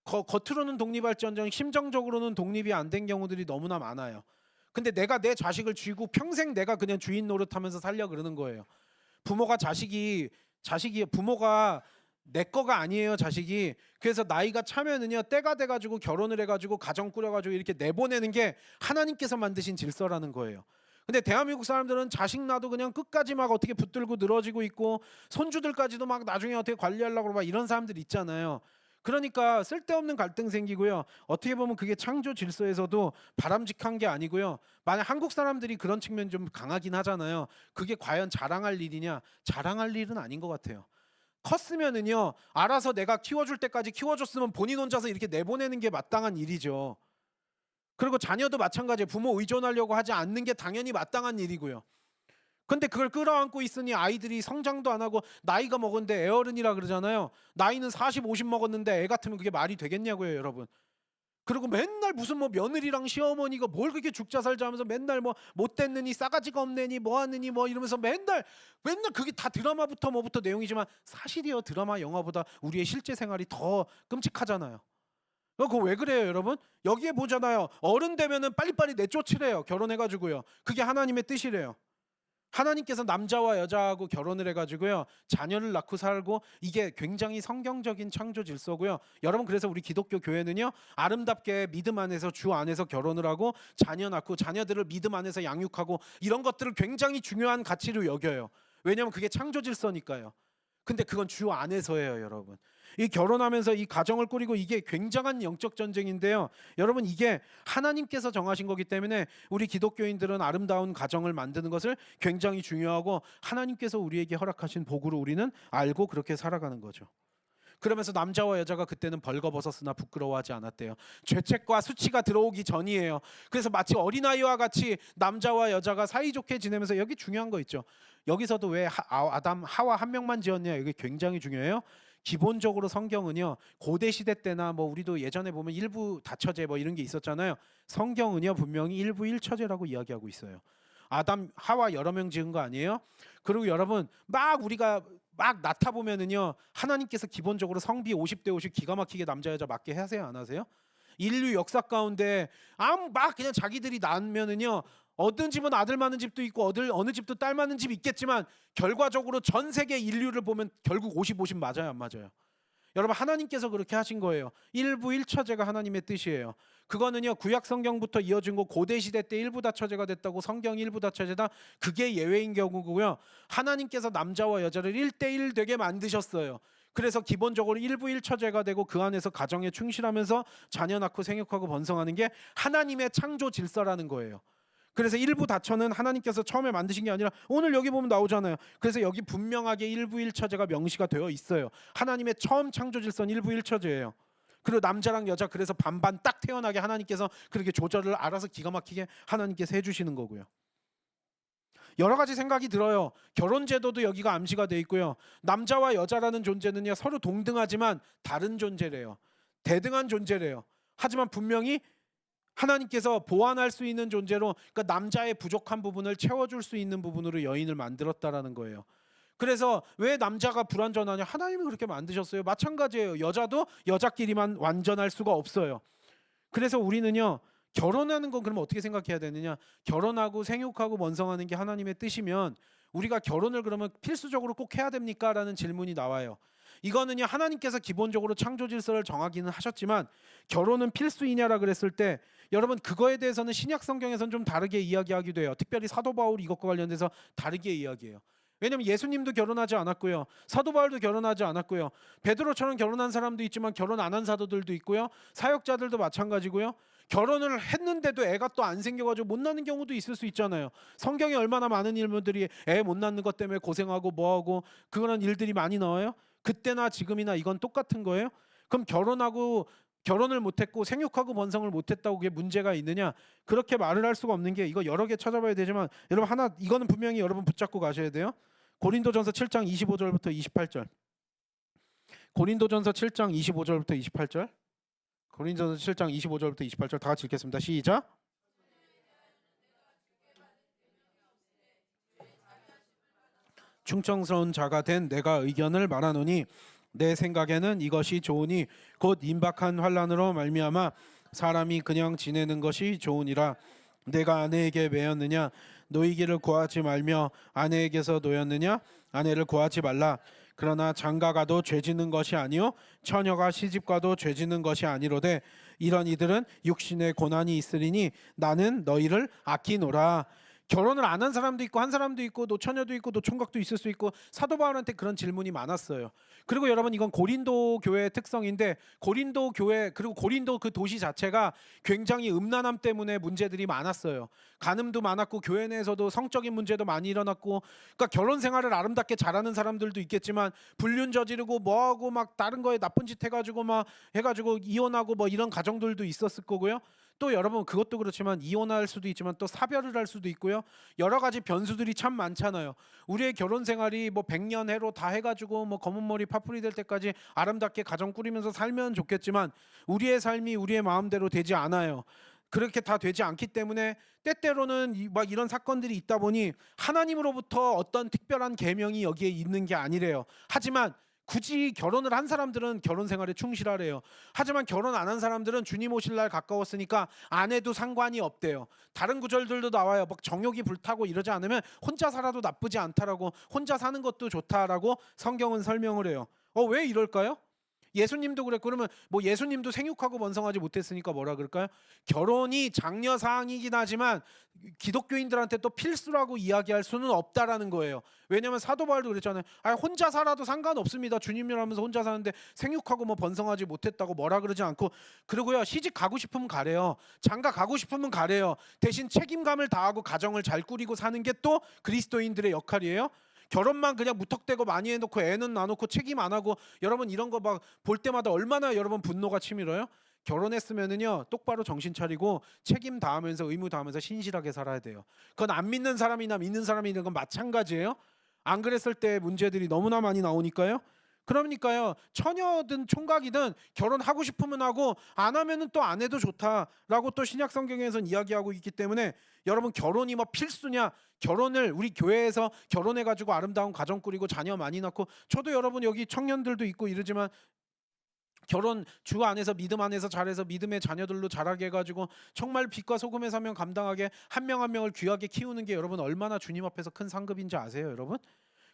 겉으로는 독립할지언정 심정적으로는 독립이 안 된 경우들이 너무나 많아요. 근데 내가 내 자식을 쥐고 평생 내가 그냥 주인 노릇하면서 살려 그러는 거예요. 부모가 내 거가 아니에요, 자식이. 그래서 나이가 차면은요, 때가 돼가지고 결혼을 해가지고 가정 꾸려가지고 이렇게 내보내는 게 하나님께서 만드신 질서라는 거예요. 근데 대한민국 사람들은 자식 낳아도 그냥 끝까지 막 어떻게 붙들고 늘어지고 있고, 손주들까지도 막 나중에 어떻게 관리하려고 막 이런 사람들 있잖아요. 그러니까 쓸데없는 갈등 생기고요, 어떻게 보면 그게 창조 질서에서도 바람직한 게 아니고요, 만약 한국 사람들이 그런 측면이 좀 강하긴 하잖아요. 그게 과연 자랑할 일이냐? 자랑할 일은 아닌 것 같아요. 컸으면은요 알아서 내가 키워줄 때까지 키워줬으면 본인 혼자서 이렇게 내보내는 게 마땅한 일이죠. 그리고 자녀도 마찬가지예요. 부모 의존하려고 하지 않는 게 당연히 마땅한 일이고요. 근데 그걸 끌어안고 있으니 아이들이 성장도 안 하고 나이가 먹었는데 애어른이라 그러잖아요. 나이는 40, 50 먹었는데 애 같으면 그게 말이 되겠냐고요, 여러분. 그리고 맨날 무슨 뭐 며느리랑 시어머니가 뭘 그렇게 죽자 살자 하면서 맨날 뭐 못됐느니 싸가지가 없느니 뭐 하느니 뭐 이러면서 맨날 그게 다 드라마부터 뭐부터 내용이지만 사실이요, 드라마 영화보다 우리의 실제 생활이 더 끔찍하잖아요. 그거 왜 그래요, 여러분? 여기에 보잖아요. 어른 되면은 빨리빨리 내쫓으래요, 결혼해가지고요. 그게 하나님의 뜻이래요. 하나님께서 남자와 여자하고 결혼을 해가지고요 자녀를 낳고 살고, 이게 굉장히 성경적인 창조 질서고요. 여러분, 그래서 우리 기독교 교회는요 아름답게 믿음 안에서 주 안에서 결혼을 하고 자녀 낳고 자녀들을 믿음 안에서 양육하고 이런 것들을 굉장히 중요한 가치로 여겨요. 왜냐하면 그게 창조 질서니까요. 근데 그건 주 안에서예요, 여러분. 이 결혼하면서 이 가정을 꾸리고 이게 굉장한 영적 전쟁인데요. 여러분, 이게 하나님께서 정하신 거기 때문에 우리 기독교인들은 아름다운 가정을 만드는 것을 굉장히 중요하고 하나님께서 우리에게 허락하신 복으로 우리는 알고 그렇게 살아가는 거죠. 그러면서 남자와 여자가 그때는 벌거벗었으나 부끄러워하지 않았대요. 죄책과 수치가 들어오기 전이에요. 그래서 마치 어린아이와 같이 남자와 여자가 사이좋게 지내면서, 여기 중요한 거 있죠. 여기서도 왜 아담 하와 한 명만 지었냐, 이게 굉장히 중요해요. 기본적으로 성경은요 고대 시대 때나 뭐 우리도 예전에 보면 일부 다처제 뭐 이런 게 있었잖아요. 성경은요 분명히 일부 일처제라고 이야기하고 있어요. 아담 하와 여러 명 지은 거 아니에요? 그리고 여러분, 우리가 낳다 보면은요 하나님께서 기본적으로 성비 50대 50 기가 막히게 남자 여자 맞게 하세요, 안 하세요? 인류 역사 가운데 그냥 자기들이 낳으면은요 어떤 집은 아들 많은 집도 있고 어느 집도 딸 많은 집이 있겠지만 결과적으로 전 세계 인류를 보면 결국 50, 50 맞아요, 안 맞아요? 여러분, 하나님께서 그렇게 하신 거예요. 일부 일처제가 하나님의 뜻이에요. 그거는요 구약 성경부터 이어진 거, 고대 시대 때 일부 다처제가 됐다고 성경 일부 다처제다, 그게 예외인 경우고요. 하나님께서 남자와 여자를 1대1 되게 만드셨어요. 그래서 기본적으로 일부 일처제가 되고 그 안에서 가정에 충실하면서 자녀 낳고 생육하고 번성하는 게 하나님의 창조 질서라는 거예요. 그래서 일부 다처는 하나님께서 처음에 만드신 게 아니라 오늘 여기 보면 나오잖아요. 그래서 여기 분명하게 일부 일처제가 명시가 되어 있어요. 하나님의 처음 창조 질서는 일부 일처제예요. 그리고 남자랑 여자, 그래서 반반 딱 태어나게 하나님께서 그렇게 조절을 알아서 기가 막히게 하나님께서 해주시는 거고요. 여러 가지 생각이 들어요. 결혼 제도도 여기가 암시가 돼 있고요. 남자와 여자라는 존재는요 서로 동등하지만 다른 존재래요. 대등한 존재래요. 하지만 분명히 하나님께서 보완할 수 있는 존재로, 그러니까 남자의 부족한 부분을 채워줄 수 있는 부분으로 여인을 만들었다라는 거예요. 그래서 왜 남자가 불완전하냐? 하나님이 그렇게 만드셨어요. 마찬가지예요. 여자도 여자끼리만 완전할 수가 없어요. 그래서 우리는요 결혼하는 건 그러면 어떻게 생각해야 되느냐? 결혼하고 생육하고 번성하는 게 하나님의 뜻이면 우리가 결혼을 그러면 필수적으로 꼭 해야 됩니까? 라는 질문이 나와요. 이거는요 하나님께서 기본적으로 창조 질서를 정하기는 하셨지만 결혼은 필수이냐라 그랬을 때, 여러분 그거에 대해서는 신약 성경에서는 좀 다르게 이야기하기도 해요. 특별히 사도 바울이 이것과 관련돼서 다르게 이야기해요. 왜냐면 예수님도 결혼하지 않았고요, 사도 바울도 결혼하지 않았고요, 베드로처럼 결혼한 사람도 있지만 결혼 안 한 사도들도 있고요, 사역자들도 마찬가지고요. 결혼을 했는데도 애가 또 안 생겨가지고 못 낳는 경우도 있을 수 있잖아요. 성경에 얼마나 많은 일들이 애 못 낳는 것 때문에 고생하고 뭐하고 그런 일들이 많이 나와요. 그때나 지금이나 이건 똑같은 거예요. 그럼 결혼을 못했고 생육하고 번성을 못했다고 그게 문제가 있느냐? 그렇게 말을 할 수가 없는 게, 이거 여러 개 찾아봐야 되지만 여러분 이거는 분명히 여러분 붙잡고 가셔야 돼요. 고린도전서 7장 25절부터 28절. 고린도전서 7장 25절부터 28절. 고린도전서 7장 25절부터 28절 다 같이 읽겠습니다. 시작. 충성스러운 자가 된 내가 의견을 말하노니 내 생각에는 이것이 좋으니 곧 임박한 환난으로 말미암아 사람이 그냥 지내는 것이 좋으니라. 내가 아내에게 매였느냐? 노이기를 구하지 말며 아내에게서 노였느냐? 아내를 구하지 말라. 그러나 장가가도 죄짓는 것이 아니요 처녀가 시집가도 죄짓는 것이 아니로되 이런 이들은 육신의 고난이 있으리니 나는 너희를 아끼노라. 결혼을 안 한 사람도 있고 한 사람도 있고 노처녀도 있고 노총각도 있을 수 있고 사도 바울한테 그런 질문이 많았어요. 그리고 여러분 이건 고린도 교회의 특성인데 고린도 교회 그리고 고린도 그 도시 자체가 굉장히 음란함 때문에 문제들이 많았어요. 간음도 많았고 교회 내에서도 성적인 문제도 많이 일어났고 그러니까 결혼 생활을 아름답게 잘하는 사람들도 있겠지만 불륜 저지르고 뭐하고 막 다른 거에 나쁜 짓 해가지고 막 해가지고 이혼하고 뭐 이런 가정들도 있었을 거고요. 또 여러분 그것도 그렇지만 이혼할 수도 있지만 또 사별을 할 수도 있고요. 여러 가지 변수들이 참 많잖아요. 우리의 결혼 생활이 뭐 100년 해로 다 해가지고 뭐 검은 머리 파풀이 될 때까지 아름답게 가정 꾸리면서 살면 좋겠지만 우리의 삶이 우리의 마음대로 되지 않아요. 그렇게 다 되지 않기 때문에 때때로는 막 이런 사건들이 있다 보니 하나님으로부터 어떤 특별한 계명이 여기에 있는 게 아니래요. 하지만 굳이 결혼을 한 사람들은 결혼 생활에 충실하래요. 하지만 결혼 안 한 사람들은 주님 오실 날 가까웠으니까 안 해도 상관이 없대요. 다른 구절들도 나와요. 막 정욕이 불타고 이러지 않으면 혼자 살아도 나쁘지 않다라고 혼자 사는 것도 좋다라고 성경은 설명을 해요. 왜 이럴까요? 예수님도 그랬고 그러면 뭐 예수님도 생육하고 번성하지 못했으니까 뭐라 그럴까요? 결혼이 장려 사항이긴 하지만 기독교인들한테 또 필수라고 이야기할 수는 없다라는 거예요. 왜냐하면 사도 바울도 그랬잖아요. 혼자 살아도 상관없습니다. 주님이라면서 혼자 사는데 생육하고 뭐 번성하지 못했다고 뭐라 그러지 않고 그리고요 시집 가고 싶으면 가래요. 장가 가고 싶으면 가래요. 대신 책임감을 다하고 가정을 잘 꾸리고 사는 게 또 그리스도인들의 역할이에요. 결혼만 그냥 무턱대고 많이 해놓고 애는 놔놓고 책임 안 하고 여러분 이런 거 막 볼 때마다 얼마나 여러분 분노가 치밀어요? 결혼했으면은요 똑바로 정신 차리고 책임 다하면서 의무 다하면서 신실하게 살아야 돼요. 그건 안 믿는 사람이나 믿는 사람이나 건 마찬가지예요. 안 그랬을 때 문제들이 너무나 많이 나오니까요. 그러니까요 처녀든 총각이든 결혼하고 싶으면 하고 안 하면은 또 안 해도 좋다라고 또 신약 성경에서는 이야기하고 있기 때문에 여러분 결혼이 뭐 필수냐? 결혼을 우리 교회에서 결혼해가지고 아름다운 가정 꾸리고 자녀 많이 낳고 저도 여러분 여기 청년들도 있고 이러지만 결혼 주 안에서 믿음 안에서 잘해서 믿음의 자녀들로 자라게 해가지고 정말 빛과 소금의 사명 감당하게 한 명 한 명을 귀하게 키우는 게 여러분 얼마나 주님 앞에서 큰 상급인지 아세요 여러분?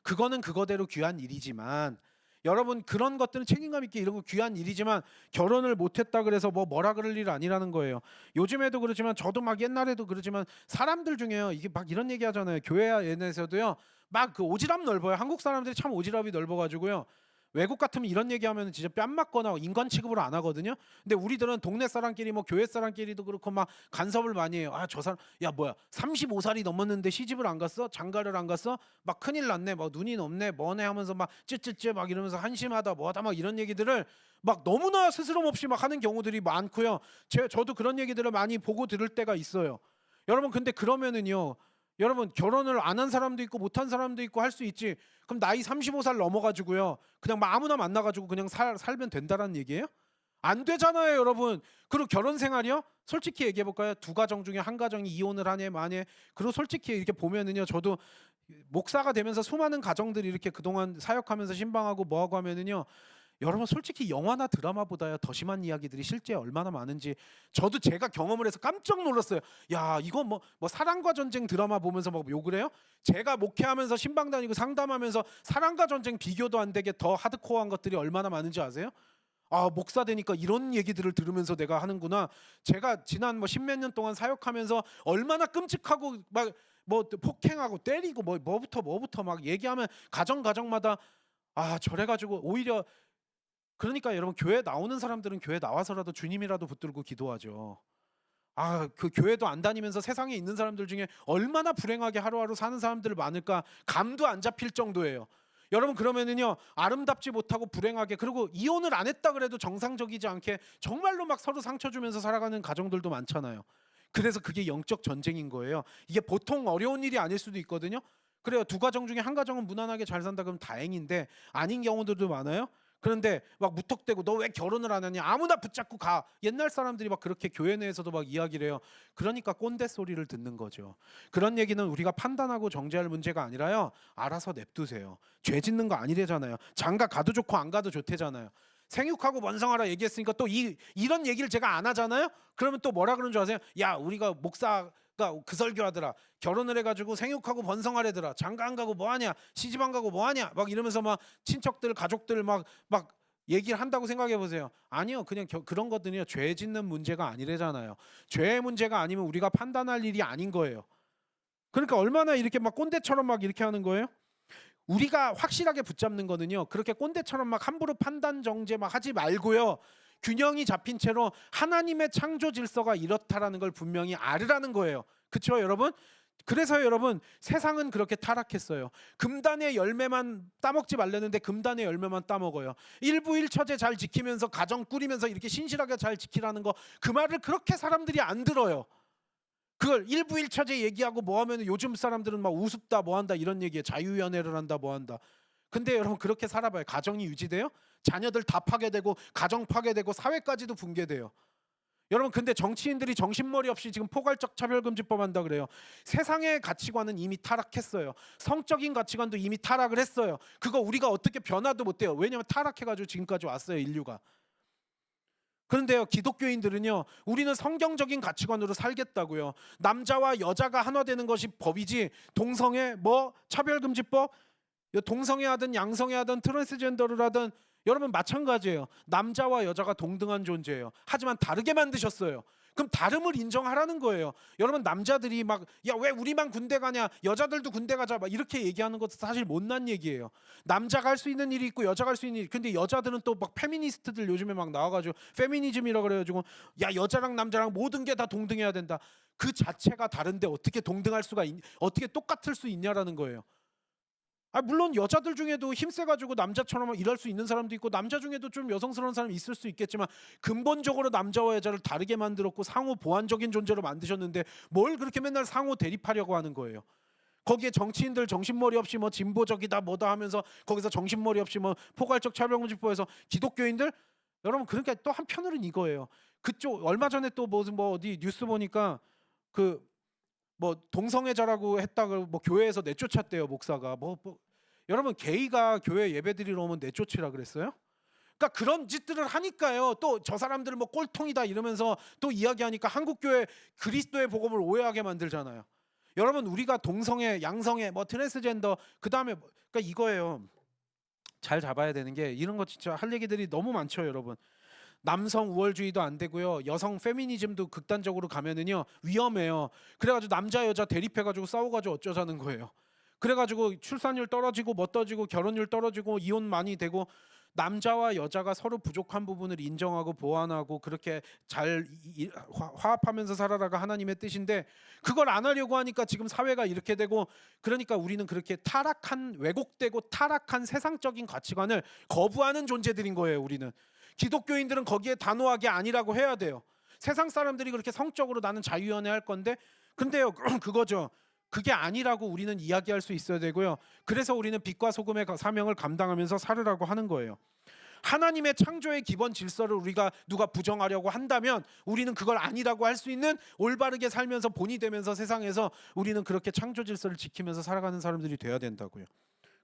그거는 그거대로 귀한 일이지만 여러분 그런 것들은 책임감 있게 이런 거 귀한 일이지만 결혼을 못했다 그래서 뭐라 그럴 일 아니라는 거예요. 요즘에도 그렇지만 저도 막 옛날에도 그렇지만 사람들 중에요 이게 막 이런 얘기 하잖아요. 교회 안에서도요 막 그 오지랖 넓어요. 한국 사람들이 참 오지랖이 넓어가지고요. 외국 같으면 이런 얘기하면 진짜 뺨 맞거나 인간 취급을 안 하거든요. 근데 우리들은 동네 사람끼리 뭐 교회 사람끼리도 그렇고 막 간섭을 많이 해요. 저 사람 야 뭐야 35살이 넘었는데 시집을 안 갔어? 장가를 안 갔어? 막 큰일 났네. 막 눈이 높네. 뭐네 하면서 막 쯔쯔쯔 막 이러면서 한심하다 뭐하다 막 이런 얘기들을 막 너무나 스스럼 없이 막 하는 경우들이 많고요. 저도 그런 얘기들을 많이 보고 들을 때가 있어요. 여러분 근데 그러면은요. 여러분 결혼을 안 한 사람도 있고 못 한 사람도 있고 할 수 있지. 그럼 나이 35살 넘어가지고요. 그냥 막 아무나 만나가지고 그냥 살면 된다라는 얘기예요? 안 되잖아요, 여러분. 그리고 결혼 생활이요? 솔직히 얘기해 볼까요? 두 가정 중에 한 가정이 이혼을 하네 마네. 그리고 솔직히 이렇게 보면은요, 저도 목사가 되면서 수많은 가정들이 이렇게 그동안 사역하면서 신방하고 뭐하고 하면은요. 여러분 솔직히 영화나 드라마보다요 더 심한 이야기들이 실제 얼마나 많은지 저도 제가 경험을 해서 깜짝 놀랐어요. 야 이거 뭐 사랑과 전쟁 드라마 보면서 막 욕을 해요? 제가 목회하면서 신방 다니고 상담하면서 사랑과 전쟁 비교도 안 되게 더 하드코어한 것들이 얼마나 많은지 아세요? 목사 되니까 이런 얘기들을 들으면서 내가 하는구나. 제가 지난 뭐 십몇 년 동안 사역하면서 얼마나 끔찍하고 막 뭐 폭행하고 때리고 뭐부터 막 얘기하면 가정마다 저래 가지고 오히려 그러니까 여러분 교회 나오는 사람들은 교회 나와서라도 주님이라도 붙들고 기도하죠. 그 교회도 안 다니면서 세상에 있는 사람들 중에 얼마나 불행하게 하루하루 사는 사람들 많을까 감도 안 잡힐 정도예요. 여러분 그러면은요 아름답지 못하고 불행하게 그리고 이혼을 안 했다 그래도 정상적이지 않게 정말로 막 서로 상처 주면서 살아가는 가정들도 많잖아요. 그래서 그게 영적 전쟁인 거예요. 이게 보통 어려운 일이 아닐 수도 있거든요. 그래요 두 가정 중에 한 가정은 무난하게 잘 산다 그러면 다행인데 아닌 경우들도 많아요. 그런데 막 무턱대고 너 왜 결혼을 안 하냐 아무나 붙잡고 가 옛날 사람들이 막 그렇게 교회 내에서도 막 이야기를 해요. 그러니까 꼰대 소리를 듣는 거죠. 그런 얘기는 우리가 판단하고 정죄할 문제가 아니라요 알아서 냅두세요. 죄 짓는 거 아니래잖아요. 장가 가도 좋고 안 가도 좋대잖아요. 생육하고 번성하라 얘기했으니까 또 이런 얘기를 제가 안 하잖아요. 그러면 또 뭐라 그러는 줄 아세요? 야 우리가 목사가 그 설교하더라. 결혼을 해가지고 생육하고 번성하래더라. 장가 안 가고 뭐하냐 시집 안 가고 뭐하냐 막 이러면서 막 친척들 가족들 막 얘기를 한다고 생각해 보세요. 아니요 그냥 그런 것들이요 죄 짓는 문제가 아니래잖아요. 죄의 문제가 아니면 우리가 판단할 일이 아닌 거예요. 그러니까 얼마나 이렇게 막 꼰대처럼 막 이렇게 하는 거예요? 우리가 확실하게 붙잡는 거는요, 그렇게 꼰대처럼 막 함부로 판단 정죄 막 하지 말고요, 균형이 잡힌 채로 하나님의 창조 질서가 이렇다라는 걸 분명히 알으라는 거예요. 그렇죠, 여러분? 그래서 여러분, 세상은 그렇게 타락했어요. 금단의 열매만 따먹지 말라는데 금단의 열매만 따먹어요. 일부일처제 잘 지키면서 가정 꾸리면서 이렇게 신실하게 잘 지키라는 거, 그 말을 그렇게 사람들이 안 들어요. 그걸 일부일처제 얘기하고 뭐 하면 요즘 사람들은 막 우습다 뭐 한다 이런 얘기에 자유연애를 한다 뭐 한다. 근데 여러분, 그렇게 살아봐요. 가정이 유지돼요? 자녀들 다 파괴되고 가정 파괴되고 사회까지도 붕괴돼요. 여러분, 근데 정치인들이 정신머리 없이 지금 포괄적 차별금지법 한다 그래요. 세상의 가치관은 이미 타락했어요. 성적인 가치관도 이미 타락을 했어요. 그거 우리가 어떻게 변화도 못해요. 왜냐하면 타락해가지고 지금까지 왔어요, 인류가. 그런데요, 기독교인들은요, 우리는 성경적인 가치관으로 살겠다고요. 남자와 여자가 하나 되는 것이 법이지, 동성애 뭐 차별금지법, 동성애 하든 양성애 하든 트랜스젠더를 하든 여러분 마찬가지예요. 남자와 여자가 동등한 존재예요. 하지만 다르게 만드셨어요. 그럼 다름을 인정하라는 거예요. 여러분, 남자들이 막 야 왜 우리만 군대 가냐, 여자들도 군대 가자 막 이렇게 얘기하는 것도 사실 못난 얘기예요. 남자가 할 수 있는 일이 있고 여자가 할 수 있는 일. 근데 여자들은 또 막 페미니스트들 요즘에 막 나와가지고 페미니즘이라 그래가지고 야 여자랑 남자랑 모든 게 다 동등해야 된다. 그 자체가 다른데 어떻게 동등할 수가 어떻게 똑같을 수 있냐라는 거예요. 물론 여자들 중에도 힘세가지고 남자처럼 일할 수 있는 사람도 있고 남자 중에도 좀 여성스러운 사람이 있을 수 있겠지만 근본적으로 남자와 여자를 다르게 만들었고 상호 보완적인 존재로 만드셨는데 뭘 그렇게 맨날 상호 대립하려고 하는 거예요. 거기에 정치인들 정신머리 없이 뭐 진보적이다 뭐다 하면서 거기서 정신머리 없이 뭐 포괄적 차별금지법에서 기독교인들, 여러분, 그러니까 또 한편으로는 이거예요. 그쪽 얼마 전에 또 무슨 뭐 어디 뉴스 보니까 그 뭐 동성애자라고 했다고 뭐 교회에서 내쫓았대요, 목사가. 여러분, 게이가 교회 예배드리러 오면 내쫓으라 그랬어요? 그러니까 그런 짓들을 하니까요, 또 저 사람들 뭐 꼴통이다 이러면서 또 이야기하니까 한국교회 그리스도의 복음을 오해하게 만들잖아요. 여러분, 우리가 동성애, 양성애, 뭐 트랜스젠더, 그다음에 그러니까 이거예요. 잘 잡아야 되는 게, 이런 거 진짜 할 얘기들이 너무 많죠, 여러분. 남성 우월주의도 안 되고요. 여성 페미니즘도 극단적으로 가면은요, 위험해요. 그래가지고 남자 여자 대립해가지고 싸워가지고 어쩌자는 거예요. 그래가지고 출산율 떨어지고 뭐 떨어지고 결혼율 떨어지고 이혼 많이 되고, 남자와 여자가 서로 부족한 부분을 인정하고 보완하고 그렇게 잘 화합하면서 살아라가 하나님의 뜻인데, 그걸 안 하려고 하니까 지금 사회가 이렇게 되고, 그러니까 우리는 그렇게 타락한, 왜곡되고 타락한 세상적인 가치관을 거부하는 존재들인 거예요, 우리는. 기독교인들은 거기에 단호하게 아니라고 해야 돼요. 세상 사람들이 그렇게 성적으로 나는 자유연애 할 건데, 근데요, 그거죠. 그게 아니라고 우리는 이야기할 수 있어야 되고요. 그래서 우리는 빛과 소금의 사명을 감당하면서 살으라고 하는 거예요. 하나님의 창조의 기본 질서를 우리가 누가 부정하려고 한다면 우리는 그걸 아니라고 할 수 있는, 올바르게 살면서 본이 되면서 세상에서 우리는 그렇게 창조 질서를 지키면서 살아가는 사람들이 돼야 된다고요.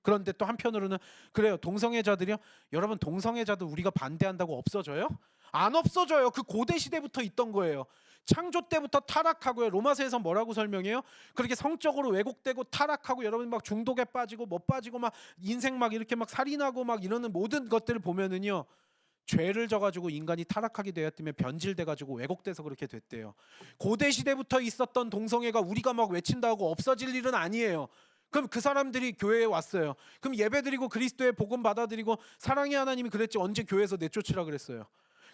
그런데 또 한편으로는 그래요. 동성애자들이요. 여러분, 동성애자도 우리가 반대한다고 없어져요? 안 없어져요. 그 고대 시대부터 있던 거예요. 창조 때부터 타락하고요. 로마서에서 뭐라고 설명해요? 그렇게 성적으로 왜곡되고 타락하고 여러분 막 중독에 빠지고 못 빠지고 막 인생 막 이렇게 막 살인하고 막 이러는 모든 것들을 보면은요, 죄를 져가지고 인간이 타락하게 되었다며 변질돼가지고 왜곡돼서 그렇게 됐대요. 고대 시대부터 있었던 동성애가 우리가 막 외친다고 없어질 일은 아니에요. 그럼 그 사람들이 교회에 왔어요. 그럼 예배드리고 그리스도의 복음 받아들이고 사랑의 하나님이 그랬지 언제 교회에서 내쫓으라 그랬어요?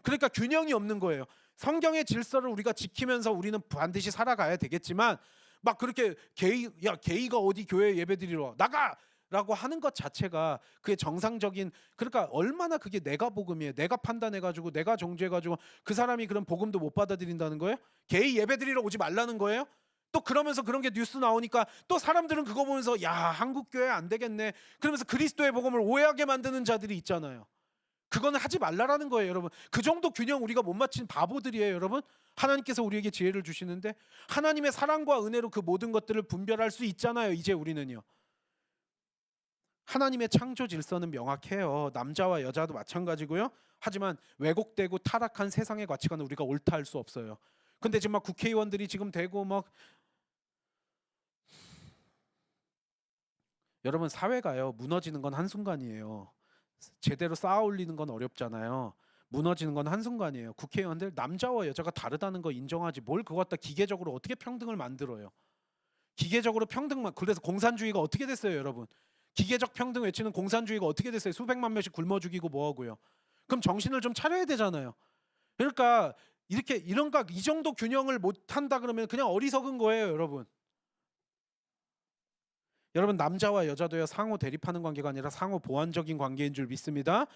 그러니까 균형이 없는 거예요. 성경의 질서를 우리가 지키면서 우리는 반드시 살아가야 되겠지만, 막 그렇게 게이가 어디 교회 예배드리러 나가! 라고 하는 것 자체가 그게 정상적인, 그러니까 얼마나 그게 내가 복음이에요. 내가 판단해가지고 내가 정죄해가지고 그 사람이 그런 복음도 못 받아들인다는 거예요? 게이 예배드리러 오지 말라는 거예요? 또 그러면서 그런 게 뉴스 나오니까 또 사람들은 그거 보면서 야 한국 교회 안 되겠네 그러면서 그리스도의 복음을 오해하게 만드는 자들이 있잖아요. 그거는 하지 말라라는 거예요, 여러분. 그 정도 균형 우리가 못 맞힌 바보들이에요, 여러분. 하나님께서 우리에게 지혜를 주시는데 하나님의 사랑과 은혜로 그 모든 것들을 분별할 수 있잖아요. 이제 우리는요. 하나님의 창조 질서는 명확해요. 남자와 여자도 마찬가지고요. 하지만 왜곡되고 타락한 세상의 가치관은 우리가 옳다 할 수 없어요. 근데 지금 막 국회의원들이 지금 되고 막, 여러분, 사회가요 무너지는 건 한순간이에요. 제대로 쌓아 올리는 건 어렵잖아요. 무너지는 건 한순간이에요. 국회의원들 남자와 여자가 다르다는 거 인정하지 뭘 그거 갖다 기계적으로 어떻게 평등을 만들어요. 기계적으로 평등만. 그래서 공산주의가 어떻게 됐어요, 여러분? 기계적 평등 외치는 공산주의가 어떻게 됐어요? 수백만 명씩 굶어 죽이고 뭐 하고요. 그럼 정신을 좀 차려야 되잖아요. 그러니까 이렇게 이런가 이 정도 균형을 못 한다 그러면 그냥 어리석은 거예요, 여러분. 여러분, 남자와 여자도요, 상호 대립하는 관계가 아니라 상호 보완적인 관계인 줄 믿습니다.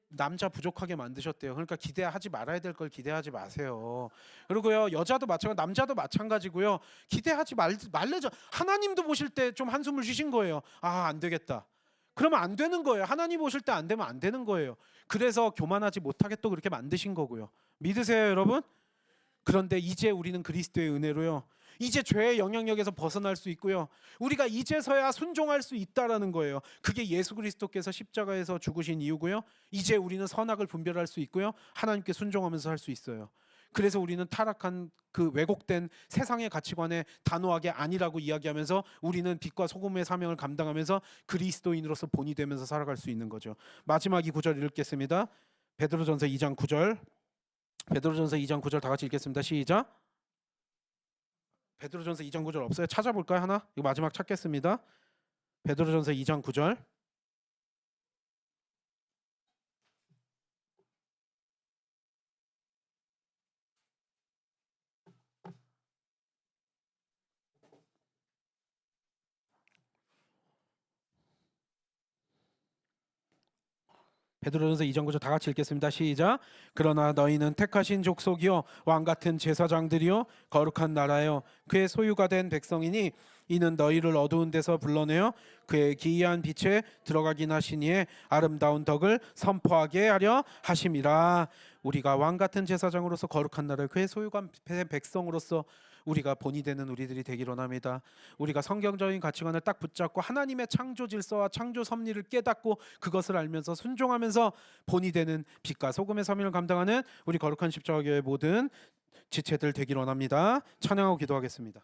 남자 부족하게 만드셨대요. 그러니까 기대하지 말아야 될 걸 기대하지 마세요. 그리고요, 여자도 마찬가지, 남자도 마찬가지고요. 기대하지 말래죠. 하나님도 보실 때 좀 한숨을 쉬신 거예요. 아, 안 되겠다. 그러면 안 되는 거예요. 하나님 보실 때 안 되면 안 되는 거예요. 그래서 교만하지 못하게 또 그렇게 만드신 거고요. 믿으세요, 여러분? 그런데 이제 우리는 그리스도의 은혜로요, 이제 죄의 영향력에서 벗어날 수 있고요, 우리가 이제서야 순종할 수 있다라는 거예요. 그게 예수 그리스도께서 십자가에서 죽으신 이유고요, 이제 우리는 선악을 분별할 수 있고요, 하나님께 순종하면서 할 수 있어요. 그래서 우리는 타락한 그 왜곡된 세상의 가치관에 단호하게 아니라고 이야기하면서 우리는 빛과 소금의 사명을 감당하면서 그리스도인으로서 본이 되면서 살아갈 수 있는 거죠. 마지막 이 구절 읽겠습니다. 베드로전서 2장 9절. 베드로전서 2장 9절 다 같이 읽겠습니다. 시작. 베드로전서 2장 9절 없어요? 찾아볼까요? 하나? 이거 마지막 찾겠습니다. 베드로전서 2장 9절. 베드로전서 2장 9절 다 같이 읽겠습니다. 시작. 그러나 너희는 택하신 족속이요 왕 같은 제사장들이요 거룩한 나라요 그의 소유가 된 백성이니 이는 너희를 어두운 데서 불러내어 그의 기이한 빛에 들어가긴 하시니에 아름다운 덕을 선포하게 하려 하심이라. 우리가 왕 같은 제사장으로서 거룩한 나라요 그의 소유가 된 백성으로서 우리가 본이 되는 우리들이 되기를 원합니다. 우리가 성경적인 가치관을 딱 붙잡고 하나님의 창조 질서와 창조 섭리를 깨닫고 그것을 알면서 순종하면서 본이 되는 빛과 소금의 사명을 감당하는 우리 거룩한 십자가교회 모든 지체들 되기를 원합니다. 찬양하고 기도하겠습니다.